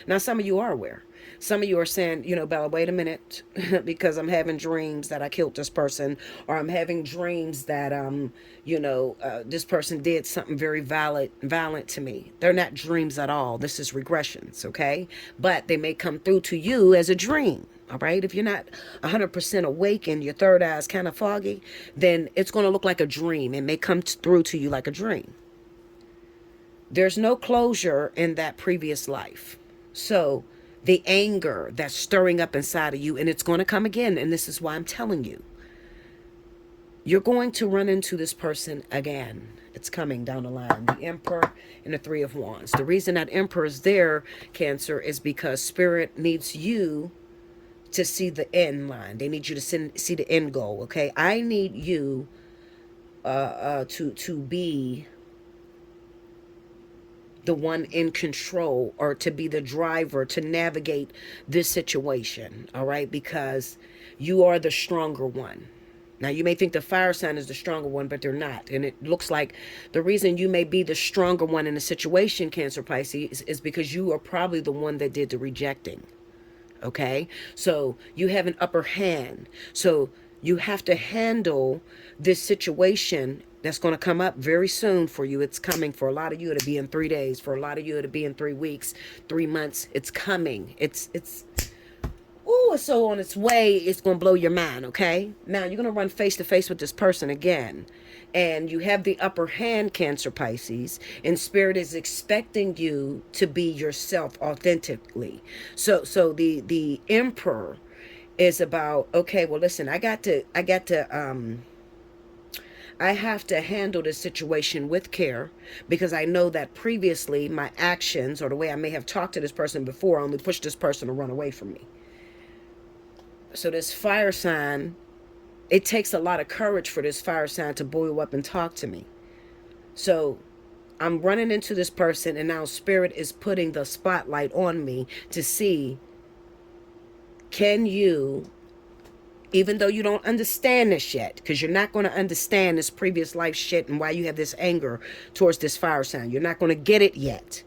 Now, some of you are aware. Some of you are saying, you know, Bella, wait a minute, because I'm having dreams that I killed this person, or I'm having dreams that, this person did something very violent to me. They're not dreams at all. This is regressions, okay? But they may come through to you as a dream. All right. If you're not 100% awake and your third eye is kind of foggy, then it's going to look like a dream. It may come through to you like a dream. There's no closure in that previous life. So the anger that's stirring up inside of you, and it's going to come again. And this is why I'm telling you, you're going to run into this person again. It's coming down the line. The Emperor and the Three of Wands. The reason that Emperor is there, Cancer, is because Spirit needs you to see the end line. They need you to see the end goal, okay? I need you to be the one in control, or to be the driver to navigate this situation, all right? Because you are the stronger one. Now, you may think the fire sign is the stronger one, but they're not. And it looks like the reason you may be the stronger one in the situation, Cancer Pisces, is because you are probably the one that did the rejecting. Okay, so you have an upper hand. So you have to handle this situation that's going to come up very soon for you. It's coming for a lot of you. It'll be in 3 days. For a lot of you, it'll be in 3 weeks, 3 months. It's coming. It's so on its way. It's going to blow your mind. Okay, now you're going to run face to face with this person again. And you have the upper hand, Cancer Pisces, and Spirit is expecting you to be yourself authentically. So the Emperor is about, okay, well, listen, I have to handle this situation with care, because I know that previously my actions, or the way I may have talked to this person before, only pushed this person to run away from me. So this fire sign, it takes a lot of courage for this fire sign to boil up and talk to me. So I'm running into this person, and now Spirit is putting the spotlight on me to see, can you, even though you don't understand this yet, because you're not going to understand this previous life shit and why you have this anger towards this fire sign. You're not going to get it yet.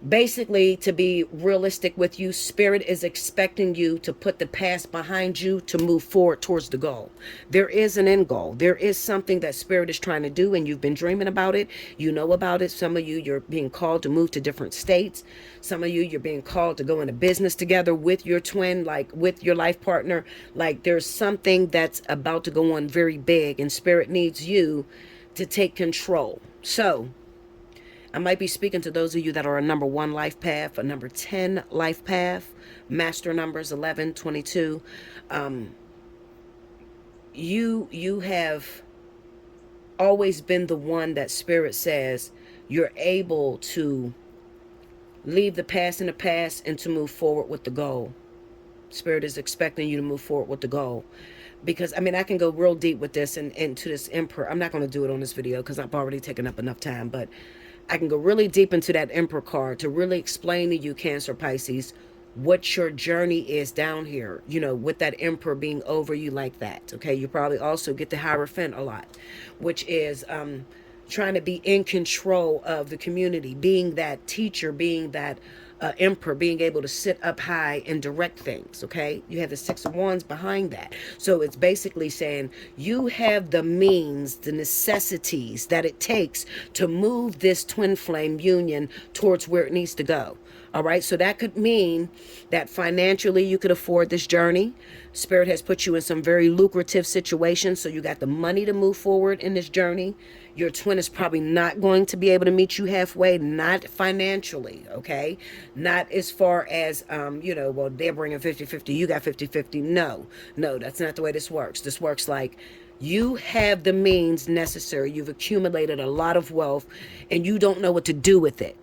Basically, to be realistic with you, Spirit is expecting you to put the past behind you to move forward towards the goal. There is an end goal. There is something that Spirit is trying to do, and you've been dreaming about it. You know about it. Some of you, you're being called to move to different states. Some of you, you're being called to go into business together with your twin, like with your life partner. Like there's something that's about to go on very big, and Spirit needs you to take control. So I might be speaking to those of you that are a number 1 life path, a number 10 life path, master numbers 11, 22. You have always been the one that Spirit says you're able to leave the past in the past and to move forward with the goal. Spirit is expecting you to move forward with the goal. Because, I mean, I can go real deep with this and to this Emperor. I'm not going to do it on this video because I've already taken up enough time, but I can go really deep into that Emperor card to really explain to you, Cancer Pisces, what your journey is down here, you know, with that Emperor being over you like that. Okay, you probably also get the Hierophant a lot, which is trying to be in control of the community, being that teacher, being that Emperor, being able to sit up high and direct things. Okay, you have the Six of Wands behind that. So it's basically saying you have the means, the necessities that it takes to move this twin flame union towards where it needs to go. All right, so that could mean that financially you could afford this journey. Spirit has put you in some very lucrative situations, so you got the money to move forward in this journey. Your twin is probably not going to be able to meet you halfway, not financially, okay? Not as far as, well, they're bringing 50-50, you got 50-50. No, no, that's not the way this works. This works like you have the means necessary. You've accumulated a lot of wealth and you don't know what to do with it.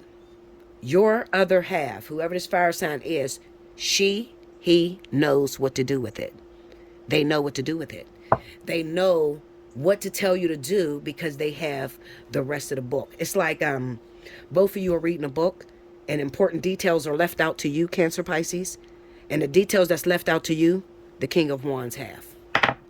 Your other half, whoever this fire sign is, he knows what to do with it. They know what to do with it. They know what to tell you to do because they have the rest of the book. It's like both of you are reading a book and important details are left out to you, Cancer, Pisces, and the details that's left out to you, the King of Wands have.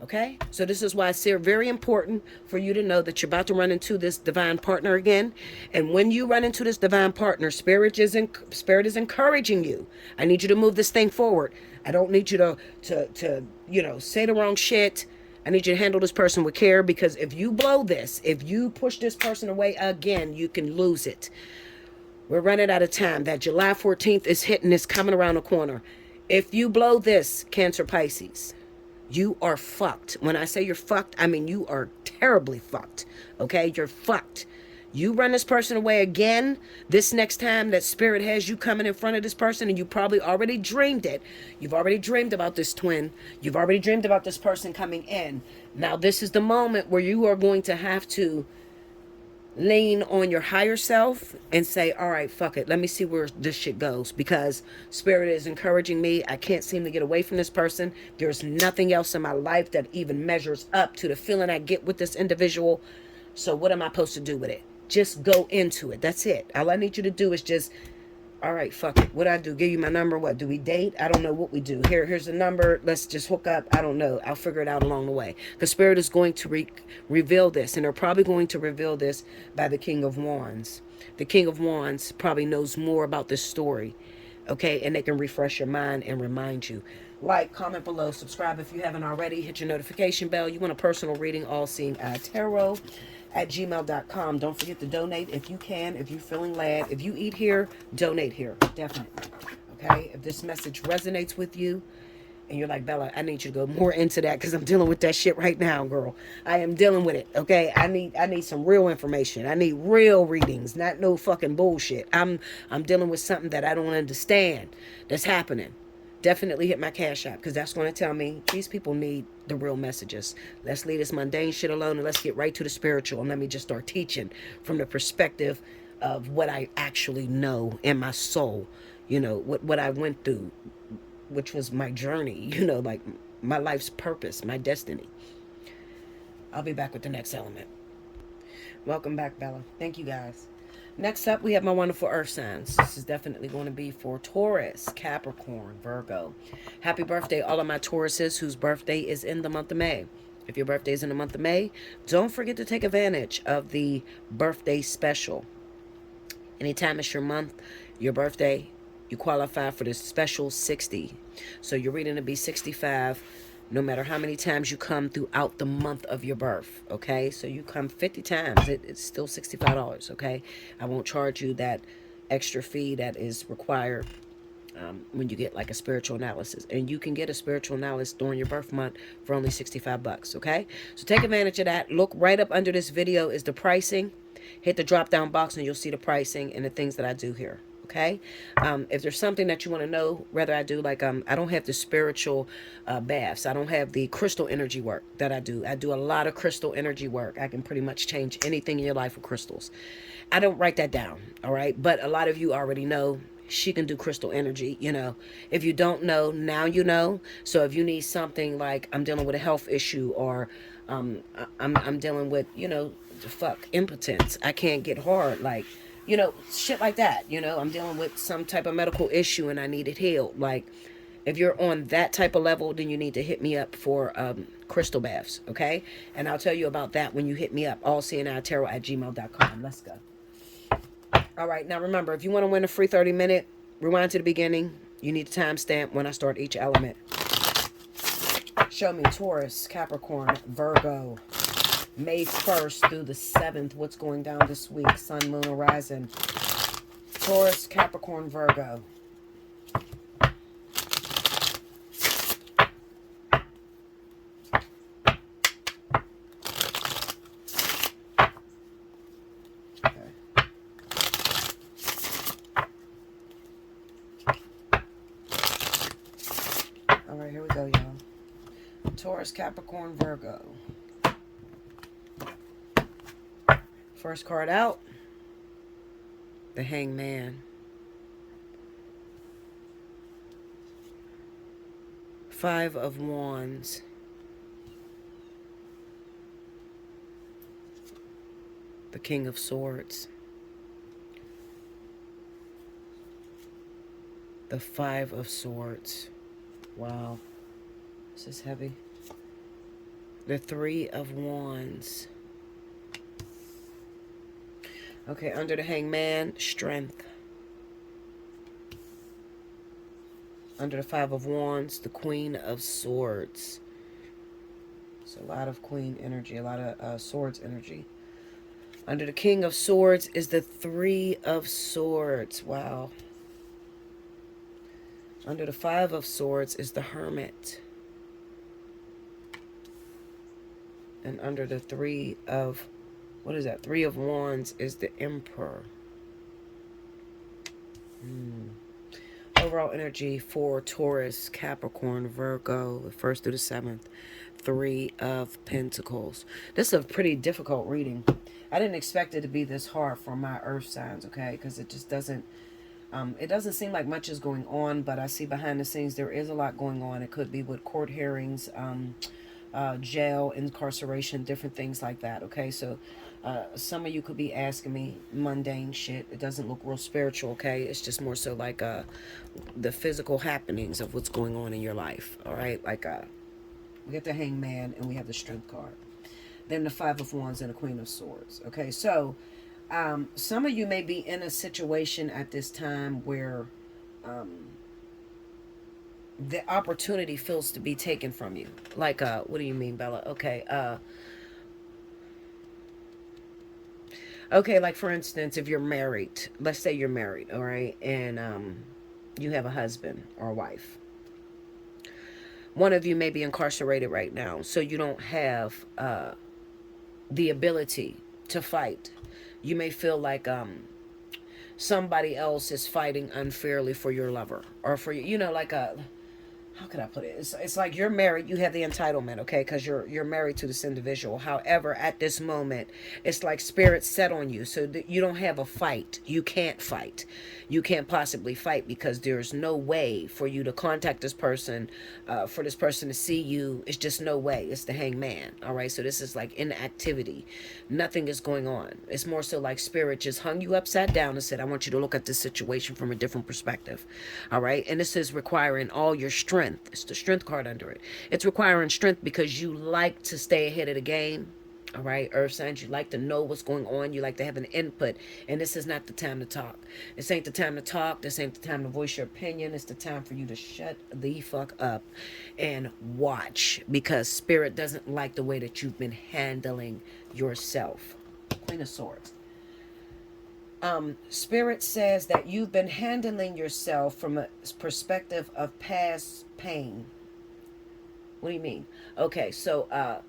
Okay? So this is why it's very important for you to know that you're about to run into this divine partner again. And when you run into this divine partner, Spirit is encouraging you. I need you to move this thing forward. I don't need you to say the wrong shit. I need you to handle this person with care, because if you blow this, if you push this person away again, you can lose it. We're running out of time. That July 14th is hitting, is coming around the corner. If you blow this, Cancer, Pisces, you are fucked. When I say you're fucked, I mean you are terribly fucked. Okay? You're fucked. You run this person away again, this next time that Spirit has you coming in front of this person, and you probably already dreamed it. You've already dreamed about this twin. You've already dreamed about this person coming in. Now this is the moment where you are going to have to lean on your higher self and say, all right, fuck it. Let me see where this shit goes, because Spirit is encouraging me. I can't seem to get away from this person. There's nothing else in my life that even measures up to the feeling I get with this individual. So what am I supposed to do with it? Just go into it. That's it. All I need you to do is just, all right, fuck it. What I do? Give you my number? What do we date? I don't know what we do. Here's the number. Let's just hook up. I don't know. I'll figure it out along the way. Because Spirit is going to reveal this, and they're probably going to reveal this by the King of Wands. The King of Wands probably knows more about this story, okay? And they can refresh your mind and remind you. Like, comment below, subscribe if you haven't already. Hit your notification bell. You want a personal reading? Allseeingeyetarot at gmail.com. Don't forget to donate if you can, if you're feeling glad. If you eat here, donate here. Definitely. Okay? If this message resonates with you and you're like, Bella, I need you to go more into that because I'm dealing with that shit right now, girl. I am dealing with it. Okay? I need some real information. I need real readings, not no fucking bullshit. I'm dealing with something that I don't understand that's happening. Definitely hit my Cash App, because that's going to tell me these people need the real messages. Let's leave this mundane shit alone and let's get right to the spiritual, and let me just start teaching from the perspective of what I actually know in my soul, what I went through, which was my journey, like my life's purpose, my destiny. I'll be back with the next element. Welcome back, Bella. Thank you, guys. Next up, we have my wonderful earth signs. This is definitely going to be for Taurus, Capricorn, Virgo. Happy birthday, all of my Tauruses whose birthday is in the month of May. If your birthday is in the month of May, don't forget to take advantage of the birthday special. Anytime it's your month, your birthday, you qualify for this special 60. So you're reading to be 65. No matter how many times you come throughout the month of your birth, okay? So you come 50 times, it's still $65, okay? I won't charge you that extra fee that is required when you get like a spiritual analysis. And you can get a spiritual analysis during your birth month for only 65 bucks, okay? So take advantage of that. Look right up under this video is the pricing. Hit the drop down box and you'll see the pricing and the things that I do here. Okay, if there's something that you want to know, whether I do like I don't have the spiritual baths. I don't have the crystal energy work that I do. I do a lot of crystal energy work. I can pretty much change anything in your life with crystals. I don't write that down, all right? But a lot of you already know she can do crystal energy. If you don't know, now you know. So if you need something like I'm dealing with a health issue, or I'm dealing with impotence. I can't get hard, like. Shit like that. I'm dealing with some type of medical issue and I need it healed. Like, if you're on that type of level, then you need to hit me up for crystal baths, okay? And I'll tell you about that when you hit me up, allseeingeyetarot at gmail.com. Let's go. All right, now remember, if you want to win a free 30-minute, rewind to the beginning. You need a timestamp when I start each element. Show me Taurus, Capricorn, Virgo. May 1st through the 7th, what's going down this week? Sun, Moon, Horizon. Taurus, Capricorn, Virgo. here we go, y'all. Taurus, Capricorn, Virgo. First card out, the Hangman. 5 of Wands. The King of Swords. The 5 of Swords. Wow. This is heavy. The 3 of Wands. Okay, under the Hangman, strength. Under the 5 of Wands, the Queen of Swords. It's a lot of Queen energy, a lot of Swords energy. Under the King of Swords is the 3 of Swords. Wow. Under the 5 of Swords is the Hermit. And under the 3 of, what is that? 3 of Wands is the Emperor. Overall energy for Taurus, Capricorn, Virgo, the 1st through the 7th. 3 of Pentacles. This is a pretty difficult reading. I didn't expect it to be this hard for my earth signs, okay? Because it just doesn't, it doesn't seem like much is going on, but I see behind the scenes there is a lot going on. It could be with court hearings, jail, incarceration, different things like that, okay? So some of you could be asking me mundane shit. It doesn't look real spiritual, okay? It's just more so like the physical happenings of what's going on in your life, all right? Like we get the Hangman and we have the Strength card. Then the 5 of Wands and the Queen of Swords. Okay, so some of you may be in a situation at this time where the opportunity feels to be taken from you. Like, what do you mean, Bella? Okay, okay, like for instance, if you're married, let's say you're married, all right, and you have a husband or a wife. One of you may be incarcerated right now, so you don't have the ability to fight. You may feel like somebody else is fighting unfairly for your lover, or for you, like how could I put it? It's like you're married, you have the entitlement, okay, because you're married to this individual. However, at this moment, it's like spirit set on you, so that you don't have a fight. You can't fight. You can't possibly fight because there's no way for you to contact this person, for this person to see you. It's just no way. It's the Hangman, all right? So this is like inactivity. Nothing is going on. It's more so like spirit just hung you upside down and said, I want you to look at this situation from a different perspective, all right? And this is requiring all your strength. It's the Strength card under it. It's requiring strength because you like to stay ahead of the game. All right, earth signs, you like to know what's going on. You like to have an input. And this is not the time to talk. This ain't the time to talk. This ain't the time to voice your opinion. It's the time for you to shut the fuck up and watch, because spirit doesn't like the way that you've been handling yourself. Queen of Swords. Spirit says that you've been handling yourself from a perspective of past pain. What do you mean? Okay, so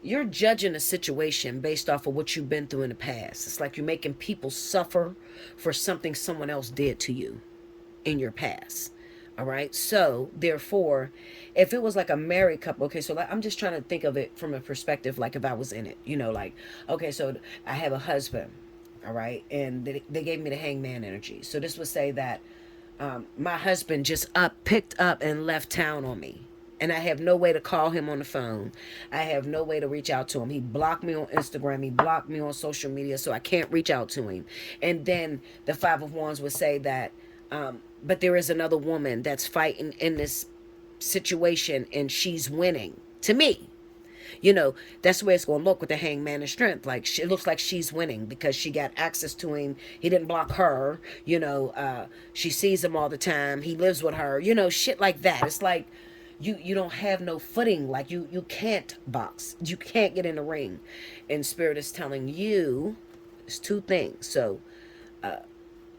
you're judging a situation based off of what you've been through in the past. It's like you're making people suffer for something someone else did to you in your past. All right. So therefore, if it was like a married couple, okay, so like, I'm just trying to think of it from a perspective, like if I was in it, like, okay, so I have a husband, all right, and they gave me the Hangman energy. So this would say that my husband just picked up and left town on me. And I have no way to call him on the phone. I have no way to reach out to him. He blocked me on Instagram. He blocked me on social media, so I can't reach out to him. And then the 5 of Wands would say that, but there is another woman that's fighting in this situation, and she's winning. To me, that's the way it's going to look with the Hangman and Strength. Like, it looks like she's winning because she got access to him. He didn't block her. She sees him all the time. He lives with her. Shit like that. It's like, you don't have no footing. Like you can't box. You can't get in the ring. And spirit is telling you it's two things. So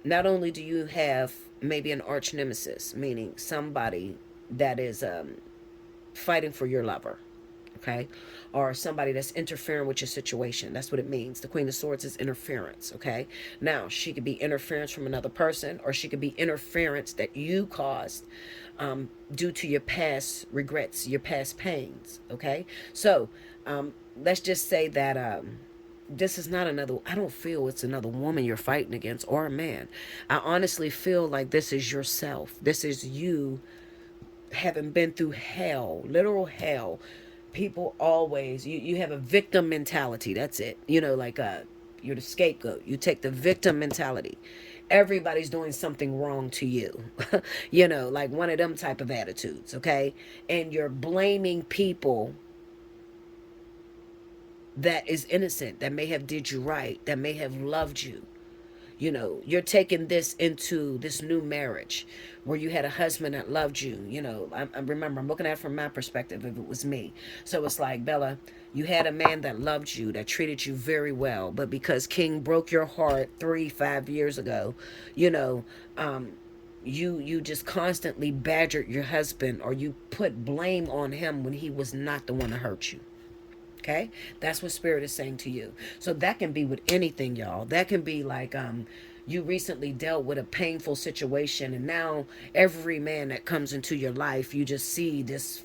not only do you have maybe an arch nemesis, meaning somebody that is fighting for your lover. okay? Or somebody that's interfering with your situation. That's what it means. The Queen of Swords is interference, okay? Now, she could be interference from another person, or she could be interference that you caused due to your past regrets, your past pains, okay? So, let's just say that this is not another, I don't feel it's another woman you're fighting against or a man. I honestly feel like this is yourself. This is you having been through hell, literal hell. People always, you have a victim mentality. That's it. Like you're the scapegoat. You take the victim mentality. Everybody's doing something wrong to you. Like one of them type of attitudes, okay? And you're blaming people that is innocent, that may have did you right, that may have loved you. You're taking this into this new marriage where you had a husband that loved you. I remember, I'm looking at it from my perspective if it was me. So it's like, Bella, you had a man that loved you, that treated you very well, but because King broke your heart 5 years ago, you just constantly badgered your husband, or you put blame on him when he was not the one to hurt you. Okay, that's what Spirit is saying to you. So that can be with anything, y'all. That can be like you recently dealt with a painful situation, and now every man that comes into your life, you just see this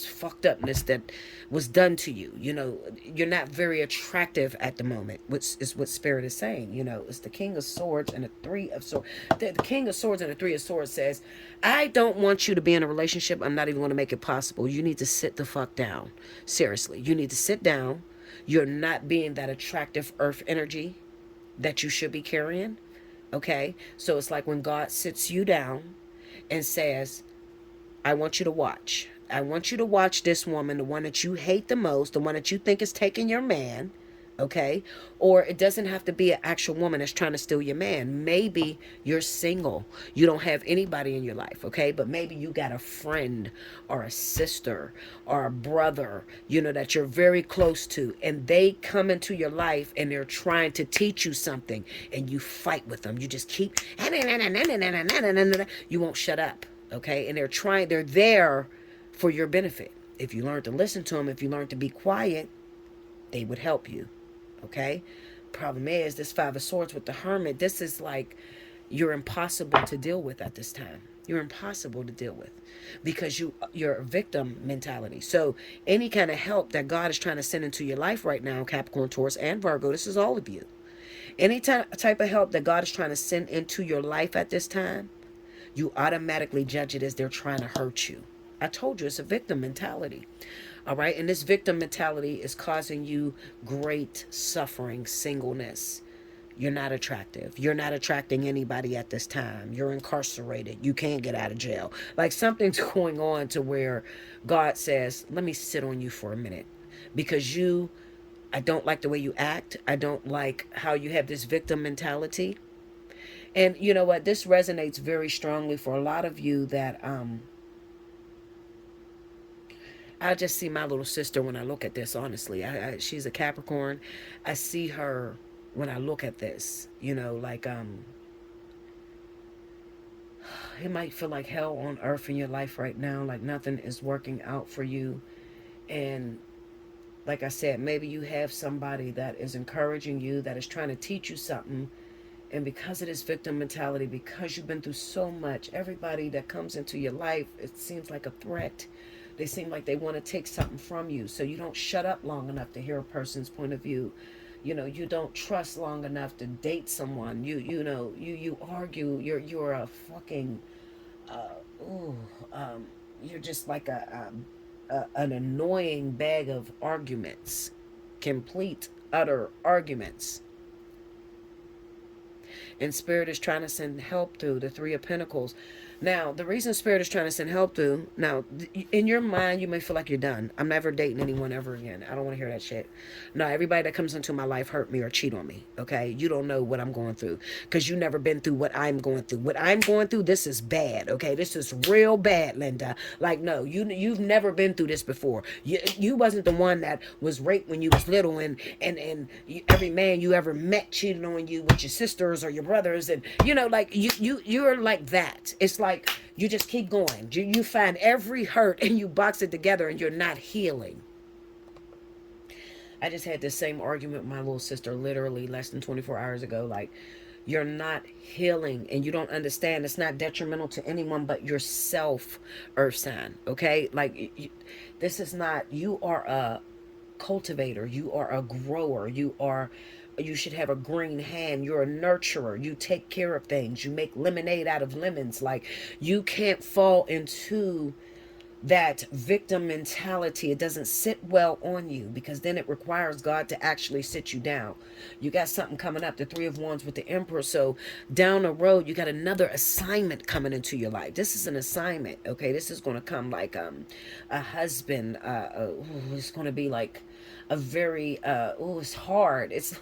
fucked upness that was done to you. You're not very attractive at the moment, which is what Spirit is saying. It's the King of Swords and the Three of Swords. The King of Swords and the Three of Swords says, I don't want you to be in a relationship. I'm not even going to make it possible. You need to sit the fuck down. Seriously, you need to sit down. You're not being that attractive earth energy that you should be carrying. Okay, so it's like when God sits you down and says, I want you to watch. I want you to watch this woman, the one that you hate the most, the one that you think is taking your man, okay? Or it doesn't have to be an actual woman that's trying to steal your man. Maybe you're single. You don't have anybody in your life, okay? But maybe you got a friend or a sister or a brother, that you're very close to, and they come into your life and they're trying to teach you something, and you fight with them. You just keep, you won't shut up, okay? And they're there for your benefit. If you learn to listen to them, if you learn to be quiet, they would help you. Okay? Problem is, this Five of Swords with the Hermit, this is like you're impossible to deal with at this time. You're impossible to deal with because you're a victim mentality. So any kind of help that God is trying to send into your life right now, Capricorn, Taurus, and Virgo, this is all of you. Any type of help that God is trying to send into your life at this time, you automatically judge it as they're trying to hurt you. I told you it's a victim mentality. All right. And this victim mentality is causing you great suffering, singleness. You're not attractive. You're not attracting anybody at this time. You're incarcerated. You can't get out of jail. Like something's going on to where God says, let me sit on you for a minute because I don't like the way you act. I don't like how you have this victim mentality. And you know what? This resonates very strongly for a lot of you that, I just see my little sister when I look at this, honestly. She's a Capricorn. I see her when I look at this, like, it might feel like hell on earth in your life right now, like nothing is working out for you. And like I said, maybe you have somebody that is encouraging you, that is trying to teach you something. And because of this victim mentality, because you've been through so much, everybody that comes into your life, it seems like a threat. They seem like they want to take something from you. So you don't shut up long enough to hear a person's point of view. You don't trust long enough to date someone. You argue. You're a fucking you're just like an annoying bag of arguments. Complete utter arguments. And Spirit is trying to send help through the Three of Pentacles. Now, the reason Spirit is trying to send help through, now, in your mind, you may feel like you're done. I'm never dating anyone ever again. I don't want to hear that shit. No, everybody that comes into my life hurt me or cheat on me, okay? You don't know what I'm going through because you've never been through what I'm going through. What I'm going through, this is bad, okay? This is real bad, Linda. Like, no, you've never been through this before. You wasn't the one that was raped when you was little and every man you ever met cheated on you with your sisters or your brothers. And, like, you're like that. It's like, you just keep going. You find every hurt and you box it together and you're not healing. I just had this same argument with my little sister literally less than 24 hours ago. Like, you're not healing and you don't understand. It's not detrimental to anyone but yourself, earth sign. Okay? Like, this is not, you are a cultivator, you are a grower, you should have a green hand, you're a nurturer, you take care of things, you make lemonade out of lemons. Like, you can't fall into that victim mentality. It doesn't sit well on you, because then it requires God to actually sit you down. You got something coming up, the Three of Wands with the Emperor. So down the road, you got another assignment coming into your life. This is an assignment, okay? This is going to come like a husband. It's going to be like a very it's hard. It's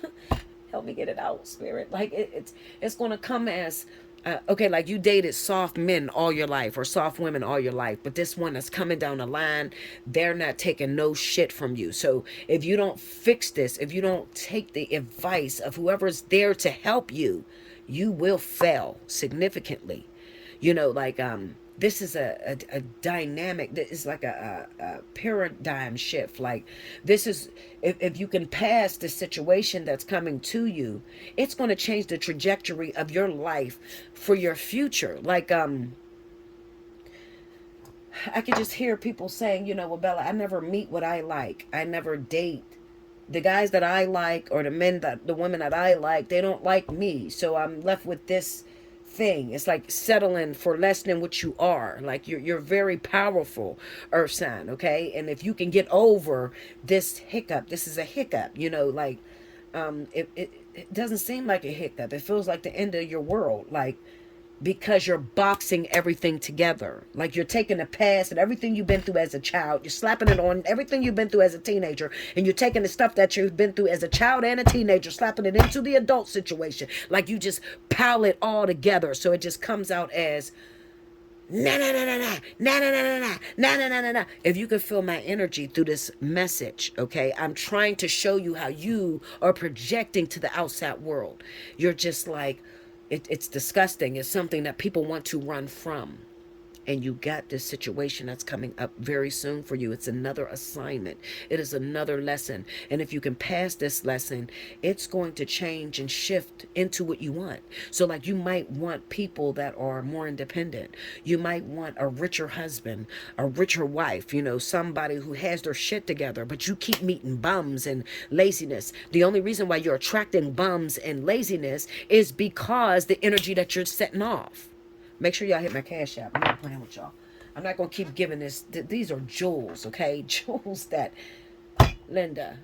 help me get it out, spirit. Like, it's going to come as okay, like, you dated soft men all your life or soft women all your life, but this one that's coming down the line, they're not taking no shit from you. So if you don't fix this, if you don't take the advice of whoever's there to help you, you will fail significantly. Like, this is a dynamic, that is like a paradigm shift. Like, this is, if you can pass the situation that's coming to you, it's going to change the trajectory of your life for your future. Like, I could just hear people saying, well, Bella, I never meet what I like. I never date the guys that I like, or the women that I like. They don't like me. So I'm left with this thing. It's like settling for less than what you are. Like, you're very powerful, earth sign, okay? And if you can get over this hiccup, this is a hiccup, like, it doesn't seem like a hiccup. It feels like the end of your world. Like, because you're boxing everything together. Like, you're taking the past and everything you've been through as a child, you're slapping it on everything you've been through as a teenager, and you're taking the stuff that you've been through as a child and a teenager, slapping it into the adult situation. Like, you just pile it all together, so it just comes out as na na na na na na na na na na na na na na. If you could feel my energy through this message, okay, I'm trying to show you how you are projecting to the outside world. You're just like, it's disgusting. It's something that people want to run from. And you got this situation that's coming up very soon for you. It's another assignment. It is another lesson. And if you can pass this lesson, it's going to change and shift into what you want. So, like, you might want people that are more independent. You might want a richer husband, a richer wife, somebody who has their shit together, but you keep meeting bums and laziness. The only reason why you're attracting bums and laziness is because the energy that you're setting off. Make sure y'all hit my Cash App. I'm not playing with y'all. I'm not going to keep giving this. These are jewels, okay? Jewels that, Linda,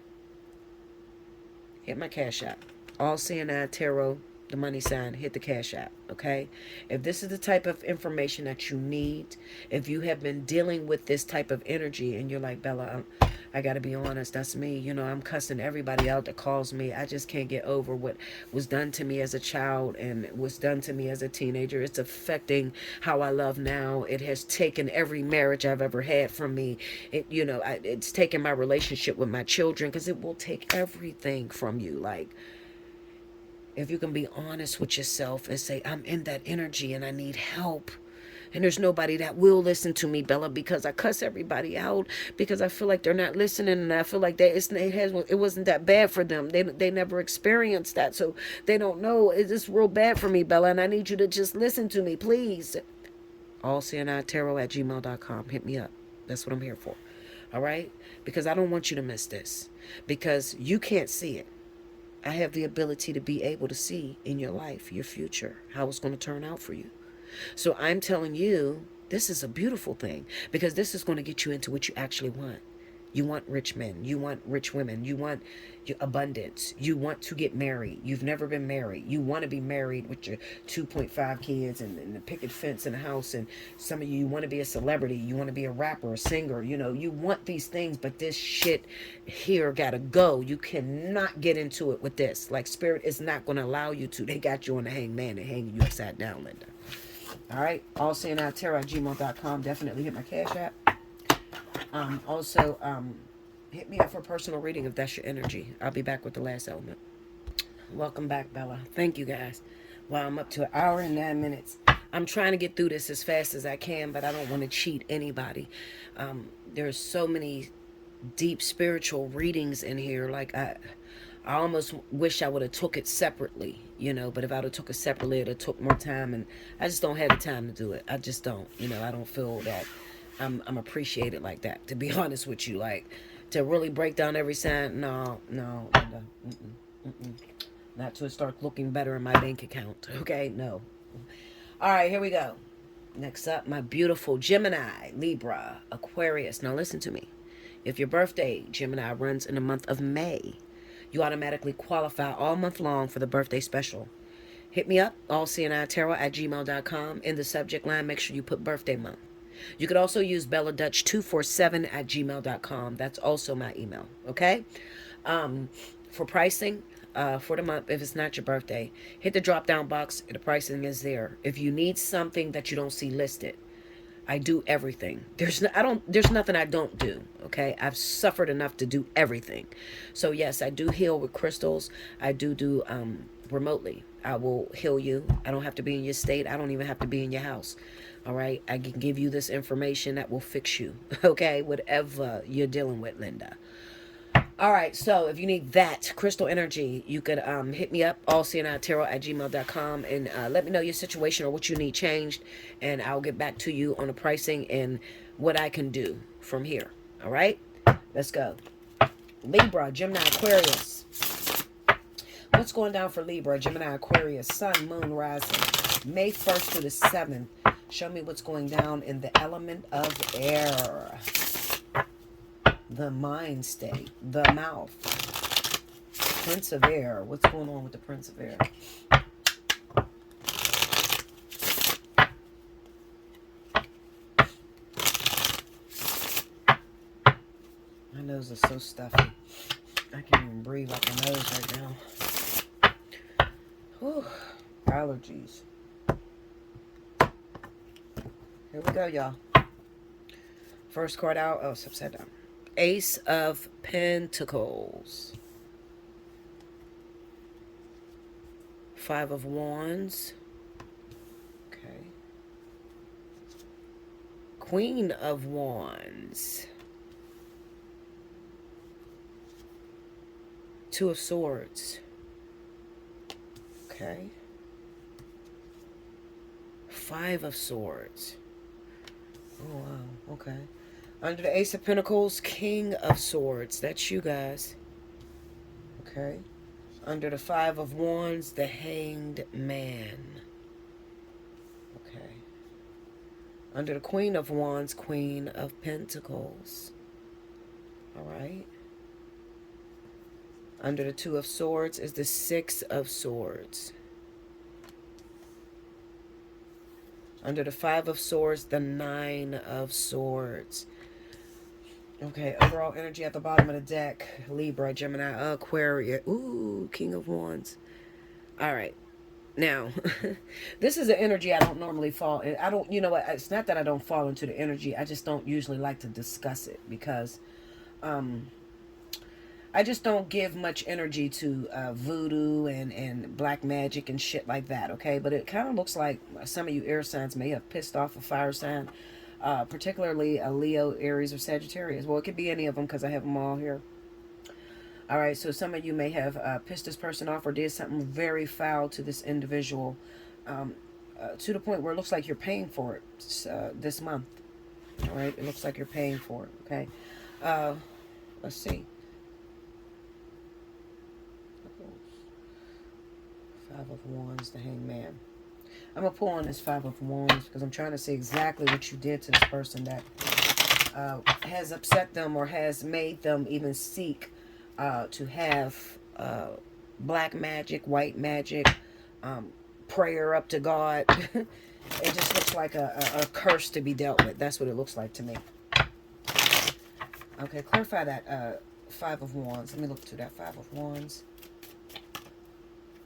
hit my Cash App. Allseeingeyetarot, the money sign, hit the Cash App, okay? If this is the type of information that you need, if you have been dealing with this type of energy and you're like, Bella, I got to be honest, that's me. I'm cussing everybody out that calls me. I just can't get over what was done to me as a child and was done to me as a teenager. It's affecting how I love now. It has taken every marriage I've ever had from me. It's taken my relationship with my children, because it will take everything from you. Like, if you can be honest with yourself and say, I'm in that energy and I need help. And there's nobody that will listen to me, Bella, because I cuss everybody out, because I feel like they're not listening, and I feel like it wasn't that bad for them. They never experienced that, so they don't know. It's real bad for me, Bella, and I need you to just listen to me, please. Allseeingeyetarot@gmail.com. Hit me up. That's what I'm here for. All right? Because I don't want you to miss this, because you can't see it. I have the ability to be able to see in your life, your future, how it's going to turn out for you. So I'm telling you, this is a beautiful thing, because this is going to get you into what you actually want. You want rich men. You want rich women. You want your abundance. You want to get married. You've never been married. You want to be married with your 2.5 kids and the picket fence and a house. And some of you want to be a celebrity. You want to be a rapper, a singer. You want these things, but this shit here gotta go. You cannot get into it with this. Like, Spirit is not going to allow you to. They got you on the hangman and hanging you upside down, Linda. All right, allseeingeyetarot@gmail.com. Definitely hit my Cash App. Also, hit me up for a personal reading if that's your energy. I'll be back with the last element. Welcome back, Bella. Thank you, guys. Wow, I'm up to 1 hour and 9 minutes. I'm trying to get through this as fast as I can, but I don't want to cheat anybody. There's so many deep spiritual readings in here. Like I almost wish I would have took it separately, you know, but if I would have took it separately, it would have took more time, and I just don't have the time to do it. I just don't, you know, I don't feel that I'm appreciated like that, to be honest with you. Like, to really break down every sign, no, no, Linda, not to start looking better in my bank account, okay? No. All right, here we go. Next up, my beautiful Gemini, Libra, Aquarius. Now listen to me. If your birthday, Gemini, runs in the month of May, you automatically qualify all month long for the birthday special. Hit me up, allseeingeyetarot@gmail.com. In the subject line, make sure you put birthday month. You could also use belladutch247@gmail.com. That's also my email, okay? For pricing, for the month, if it's not your birthday, hit the drop down box. The pricing is there. If you need something that you don't see listed, I do everything. There's nothing I don't do, okay? I've suffered enough to do everything. So yes, I do heal with crystals. I do remotely. I will heal you. I don't have to be in your state. I don't even have to be in your house. All right? I can give you this information that will fix you, okay? Whatever you're dealing with, Linda. All right, so if you need that crystal energy, you could hit me up, allseeingeyetarot@gmail.com, and let me know your situation or what you need changed, and I'll get back to you on the pricing and what I can do from here. All right, let's go. Libra, Gemini, Aquarius. What's going down for Libra, Gemini, Aquarius, Sun, Moon, Rising, May 1st to the 7th. Show me what's going down in the element of air. The mind state, the mouth, Prince of Air. What's going on with the Prince of Air? My nose is so stuffy. I can't even breathe out my nose right now. Whew. Allergies. Here we go, y'all. First card out. Oh, it's upside down. Ace of Pentacles. Five of Wands. Okay. Queen of Wands. Two of Swords. Okay. Five of Swords. Oh, wow. Okay. Under the Ace of Pentacles, King of Swords. That's you guys. Okay. Under the Five of Wands, the Hanged Man. Okay. Under the Queen of Wands, Queen of Pentacles. All right. Under the Two of Swords is the Six of Swords. Under the Five of Swords, the Nine of Swords. Okay, overall energy at the bottom of the deck. Libra, Gemini, Aquarius. Ooh, King of Wands. All right. Now, this is an energy I don't normally fall in. I don't, you know what? It's not that I don't fall into the energy. I just don't usually like to discuss it because I just don't give much energy to voodoo and black magic and shit like that, okay? But it kind of looks like some of you air signs may have pissed off a fire sign. Particularly a Leo, Aries, or Sagittarius. Well, it could be any of them because I have them all here. All right, so some of you may have pissed this person off or did something very foul to this individual to the point where it looks like you're paying for it this month. All right, it looks like you're paying for it, okay? Let's see. Five of Wands, the Hanged Man. I'm going to pull on this Five of Wands because I'm trying to see exactly what you did to this person that has upset them or has made them even seek to have black magic, white magic, prayer up to God. It just looks like a curse to be dealt with. That's what it looks like to me. Okay, clarify that Five of Wands. Let me look through that Five of Wands.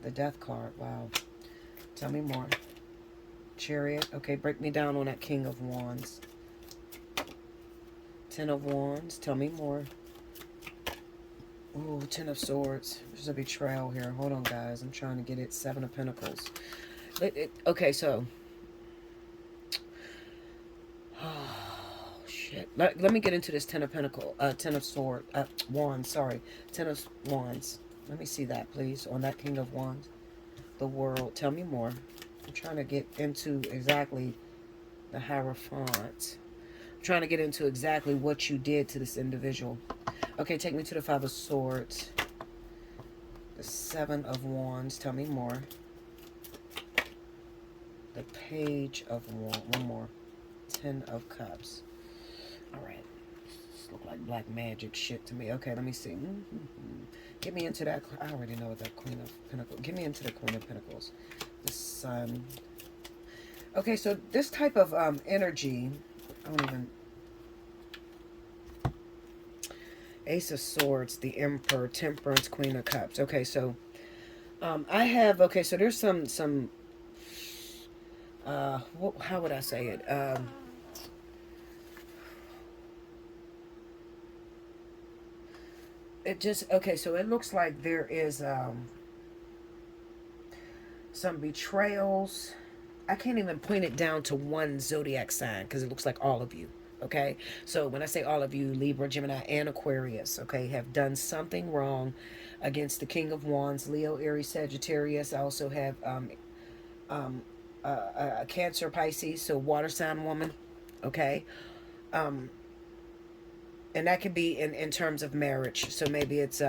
The Death card. Wow. Tell me more. Chariot. Okay, break me down on that King of Wands. Ten of Wands. Tell me more. Ooh, Ten of Swords. There's a betrayal here. Hold on, guys. I'm trying to get it. Seven of Pentacles. Okay, so. Oh, Shit. Let me get into this Ten of Pentacle, Ten of Sword, Wands, sorry. Ten of Wands. Let me see that, please, on that King of Wands. The World. Tell me more. I'm trying to get into exactly the Hierophant. I'm trying to get into exactly what you did to this individual. Okay, take me to the Five of Swords. The Seven of Wands. Tell me more. The Page of Wands. One more. Ten of Cups. All right. This look like black magic shit to me. Okay, let me see. Get me into that. I already know that Queen of Pentacles. Get me into the Queen of Pentacles. The Sun. Okay, so this type of energy, I don't even... Ace of Swords, the Emperor, Temperance, Queen of Cups. Okay, so I have... Okay, so there's some how would I say it? It just... Okay, so it looks like there is some betrayals. I can't even point it down to one zodiac sign because it looks like all of you. Okay, so when I say all of you, Libra, Gemini, and Aquarius, okay, have done something wrong against the King of Wands, Leo, Aries, Sagittarius. I also have Cancer, Pisces, so water sign woman, okay, and that could be in terms of marriage. So maybe it's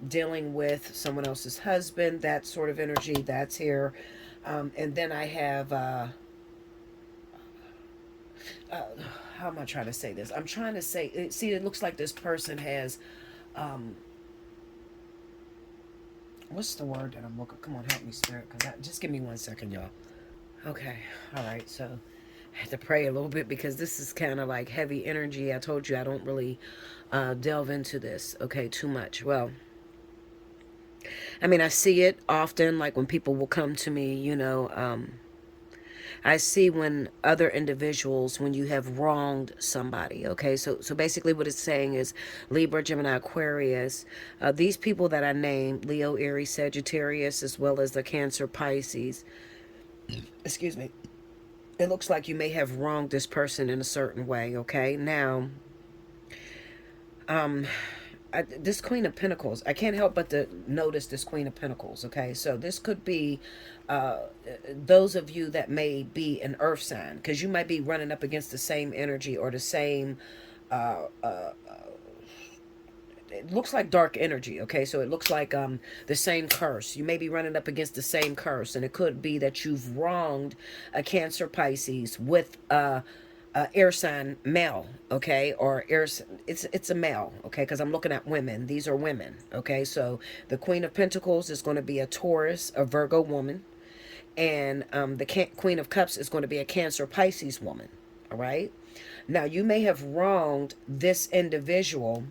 dealing with someone else's husband, that sort of energy that's here. And then I have how am I trying to say this? I'm trying to say, see, it looks like this person has, what's the word that I'm looking? Come on, help me, Spirit. Just give me 1 second, y'all. Okay, all right. So I had to pray a little bit because this is kind of like heavy energy. I told you I don't really delve into this, okay, too much. Well, I mean, I see it often, like when people will come to me, you know, I see when other individuals, when you have wronged somebody, okay? So basically what it's saying is Libra, Gemini, Aquarius, these people that I named, Leo, Aries, Sagittarius, as well as the Cancer, Pisces, excuse me, it looks like you may have wronged this person in a certain way, okay? Now, this Queen of Pentacles, I can't help but to notice this Queen of Pentacles, okay? So this could be those of you that may be an earth sign, because you might be running up against the same energy or the same, it looks like dark energy, okay? So it looks like the same curse. You may be running up against the same curse, and it could be that you've wronged a Cancer, Pisces with air sign male, okay, or air, it's a male, okay, because I'm looking at women. These are women, okay. So the Queen of Pentacles is going to be a Taurus, a Virgo woman, and the Queen of Cups is going to be a Cancer, Pisces woman. All right. Now you may have wronged this individual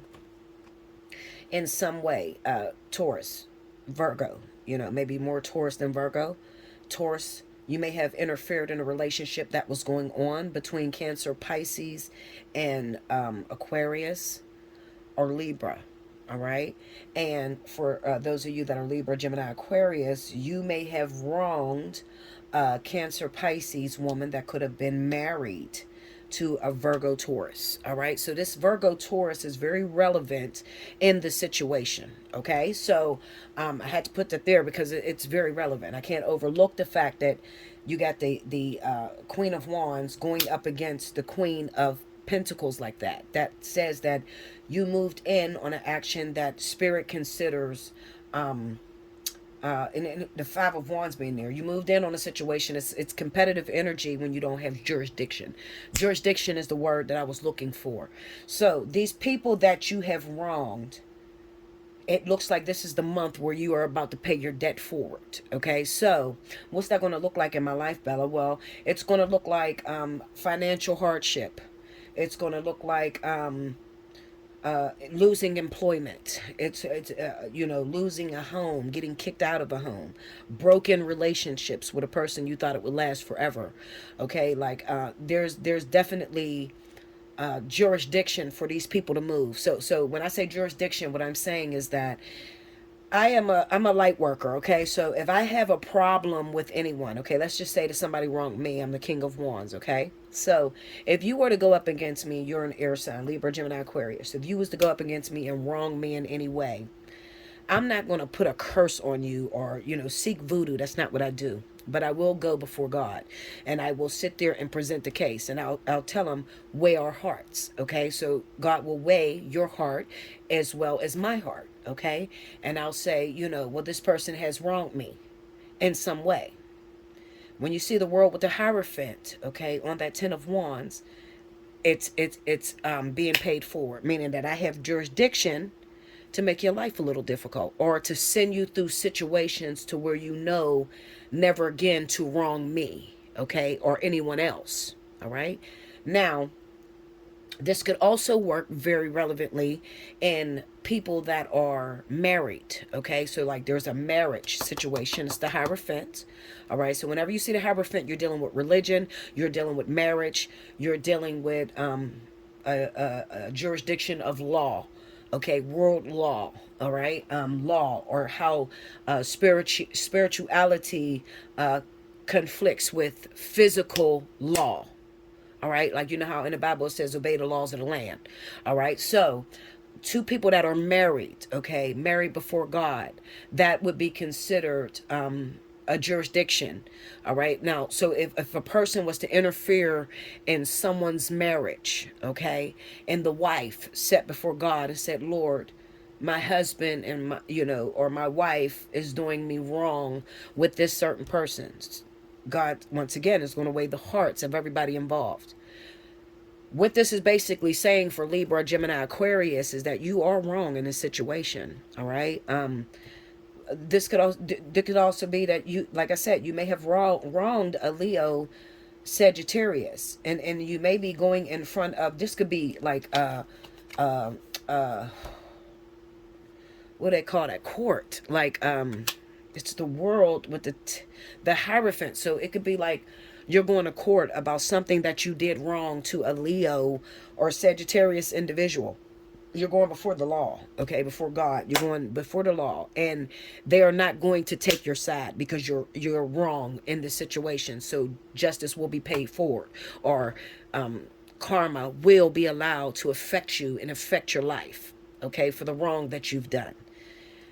in some way. Taurus, Virgo, you know, maybe more Taurus than Virgo. Taurus, you may have interfered in a relationship that was going on between Cancer, Pisces, and Aquarius or Libra. All right. And for those of you that are Libra, Gemini, Aquarius, you may have wronged a Cancer, Pisces woman that could have been married to a Virgo Taurus. All right. So this Virgo Taurus is very relevant in the situation. Okay. So I had to put that there because it's very relevant. I can't overlook the fact that you got the Queen of Wands going up against the Queen of Pentacles like that. That says that you moved in on an action that Spirit considers and the Five of Wands being there, you moved in on a situation. It's competitive energy when you don't have jurisdiction. Jurisdiction is the word that I was looking for. So these people that you have wronged, it looks like this is the month where you are about to pay your debt forward. Okay, so what's that going to look like in my life, Bella? Well, it's going to look like financial hardship. It's going to look like losing employment. It's you know, losing a home, getting kicked out of a home, broken relationships with a person you thought it would last forever. Okay, like there's definitely jurisdiction for these people to move. So when I say jurisdiction, what I'm saying is that I'm a light worker, okay? So if I have a problem with anyone, okay, let's just say that somebody wronged me, I'm the King of Wands, okay? So if you were to go up against me, you're an air sign, Libra, Gemini, Aquarius. If you was to go up against me and wrong me in any way, I'm not going to put a curse on you or, seek voodoo. That's not what I do. But I will go before God and I will sit there and present the case and I'll tell him, weigh our hearts. Okay. So God will weigh your heart as well as my heart. Okay. And I'll say, well, this person has wronged me in some way. When you see the world with the Hierophant, okay, on that 10 of Wands, it's being paid for, meaning that I have jurisdiction to make your life a little difficult or to send you through situations to where never again to wrong me, okay, or anyone else. All right. Now, this could also work very relevantly in people that are married. Okay. So, like, there's a marriage situation, it's the Hierophant. All right. So, whenever you see the Hierophant, you're dealing with religion, you're dealing with marriage, you're dealing with a jurisdiction of law. Okay, world law. All right, law, or how spirituality conflicts with physical law. All right, like, how in the Bible it says obey the laws of the land. All right, so two people that are married, okay, married before God, that would be considered a jurisdiction. All right, now, so if a person was to interfere in someone's marriage, okay, and the wife sat before God and said, Lord, my husband and or my wife is doing me wrong with this certain person, God once again is going to weigh the hearts of everybody involved. What this is basically saying for Libra, Gemini, Aquarius is that you are wrong in this situation. All right. This could also be that you, like I said, you may have wronged a Leo, Sagittarius, and you may be going in front of. This could be like uh what they call that, court, like it's the world with the Hierophant. So it could be like you're going to court about something that you did wrong to a Leo or Sagittarius individual. You're going before the law, okay, before God. You're going before the law, and they are not going to take your side because you're wrong in this situation. So justice will be paid for, or karma will be allowed to affect you and affect your life, okay, for the wrong that you've done.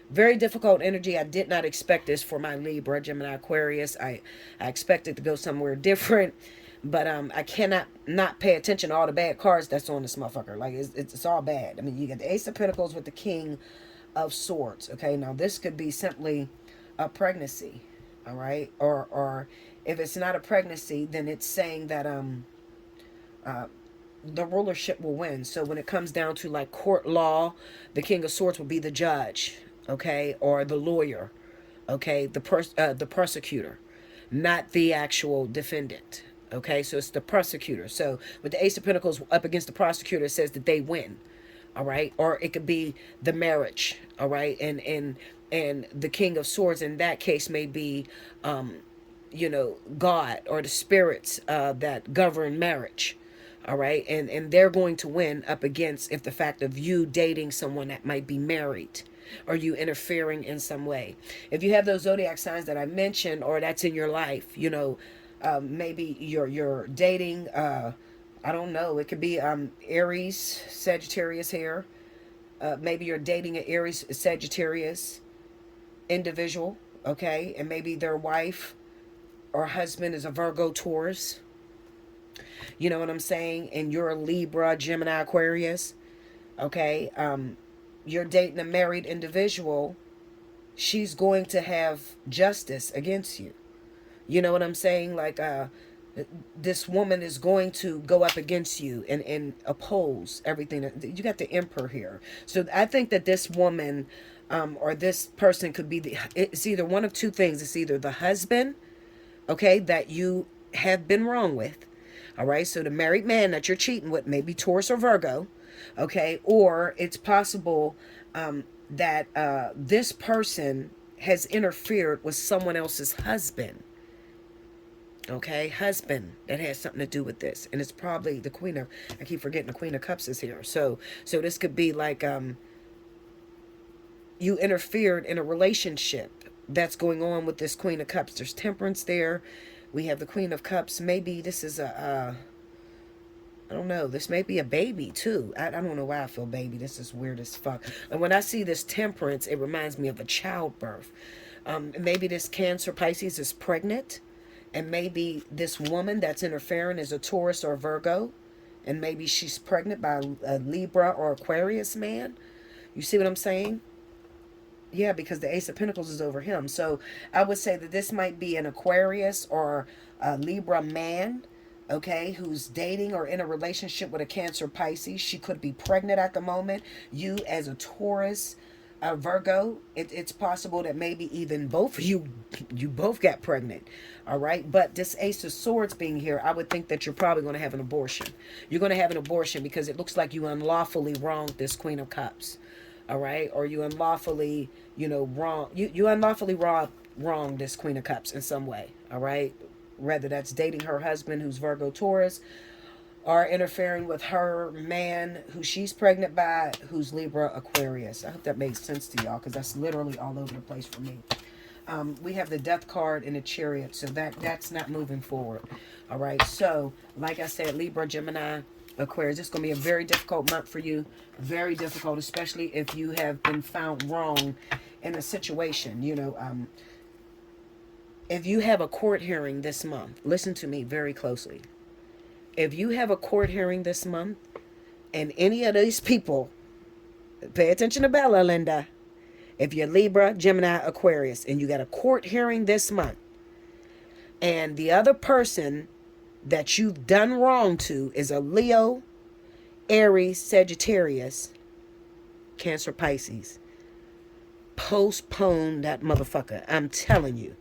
Very difficult energy. I did not expect this for my Libra, Gemini, Aquarius. I expected to go somewhere different, but I cannot not pay attention to all the bad cards that's on this motherfucker. Like, it's all bad. I mean, you got the Ace of Pentacles with the King of Swords. Okay, now this could be simply a pregnancy, all right, or if it's not a pregnancy, then it's saying that the rulership will win. So when it comes down to like court law, the King of Swords will be the judge, okay, or the lawyer, okay, the prosecutor, not the actual defendant. Okay, so it's the prosecutor. So with the Ace of Pentacles up against the prosecutor, it says that they win. All right, or it could be the marriage. All right, and the King of Swords in that case may be, God or the spirits that govern marriage. All right, and they're going to win up against if the fact of you dating someone that might be married, or you interfering in some way. If you have those zodiac signs that I mentioned, or that's in your life, maybe you're dating. I don't know. It could be Aries, Sagittarius here. Maybe you're dating an Aries, Sagittarius individual. Okay, and maybe their wife or husband is a Virgo, Taurus. You know what I'm saying? And you're a Libra, Gemini, Aquarius. Okay. You're dating a married individual. She's going to have justice against you. You know what I'm saying? Like, this woman is going to go up against you and oppose everything. You got the Emperor here. So I think that this woman, or this person could be it's either one of two things. It's either the husband, okay, that you have been wrong with. All right, so the married man that you're cheating with may be Taurus or Virgo, okay, or it's possible that this person has interfered with someone else's husband, okay, husband that has something to do with this, and it's probably the Queen of, I keep forgetting the Queen of Cups is here, so this could be like you interfered in a relationship that's going on with this Queen of Cups. There's temperance there. We have the Queen of Cups. Maybe this is I don't know. This may be a baby too. I don't know why I feel baby. This is weird as fuck. And when I see this temperance, it reminds me of a childbirth. Maybe this Cancer Pisces is pregnant. And maybe this woman that's interfering is a Taurus or a Virgo. And maybe she's pregnant by a Libra or Aquarius man. You see what I'm saying? Yeah, because the Ace of Pentacles is over him. So I would say that this might be an Aquarius or a Libra man, okay, who's dating or in a relationship with a Cancer Pisces. She could be pregnant at the moment. You as a Taurus, a Virgo, it's possible that maybe even both of you both got pregnant. All right. But this Ace of Swords being here, I would think that you're probably going to have an abortion. You're going to have an abortion because it looks like you unlawfully wronged this Queen of Cups. All right. Or you unlawfully, wrong. You unlawfully wrong this Queen of Cups in some way. All right. Whether that's dating her husband who's Virgo Taurus, or interfering with her man who she's pregnant by, who's Libra Aquarius. I hope that makes sense to y'all, because that's literally all over the place for me. We have the Death card and the Chariot, so that's not moving forward. All right, so like I said, Libra, Gemini, Aquarius, it's going to be a very difficult month for you. Very difficult, especially if you have been found wrong in a situation. If you have a court hearing this month, listen to me very closely. If you have a court hearing this month and any of these people, pay attention to Bella, Linda. If you're Libra, Gemini, Aquarius, and you got a court hearing this month, and the other person that you've done wrong to is a Leo, Aries, Sagittarius, Cancer, Pisces, postpone that motherfucker. I'm telling you.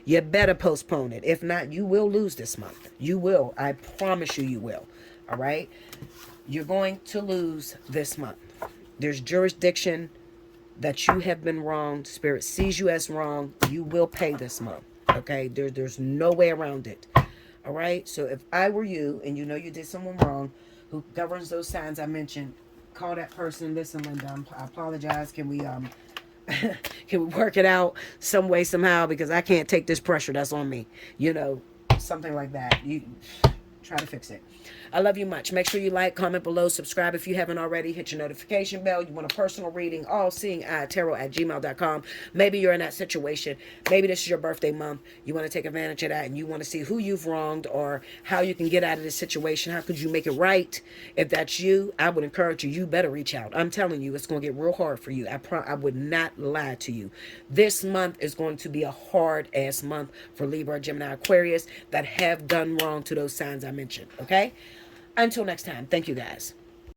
You better postpone it. If not, you will lose this month. You will. I promise you, you will. All right? You're going to lose this month. There's jurisdiction that you have been wronged. Spirit sees you as wrong. You will pay this month. Okay? There's no way around it. All right? So if I were you, and you know you did someone wrong, who governs those signs I mentioned, call that person. Listen, Linda, I apologize. Can we work it out some way, somehow, because I can't take this pressure that's on me, something like that. You try to fix it. I love you much. Make sure you like, comment below, subscribe if you haven't already. Hit your notification bell. You want a personal reading, allseeingeyetarot@gmail.com. Maybe you're in that situation. Maybe this is your birthday month. You want to take advantage of that, and you want to see who you've wronged or how you can get out of this situation. How could you make it right? If that's you, I would encourage you. You better reach out. I'm telling you, it's going to get real hard for you. I would not lie to you. This month is going to be a hard-ass month for Libra, Gemini, Aquarius that have done wrong to those signs I mentioned. Okay? Until next time, thank you guys.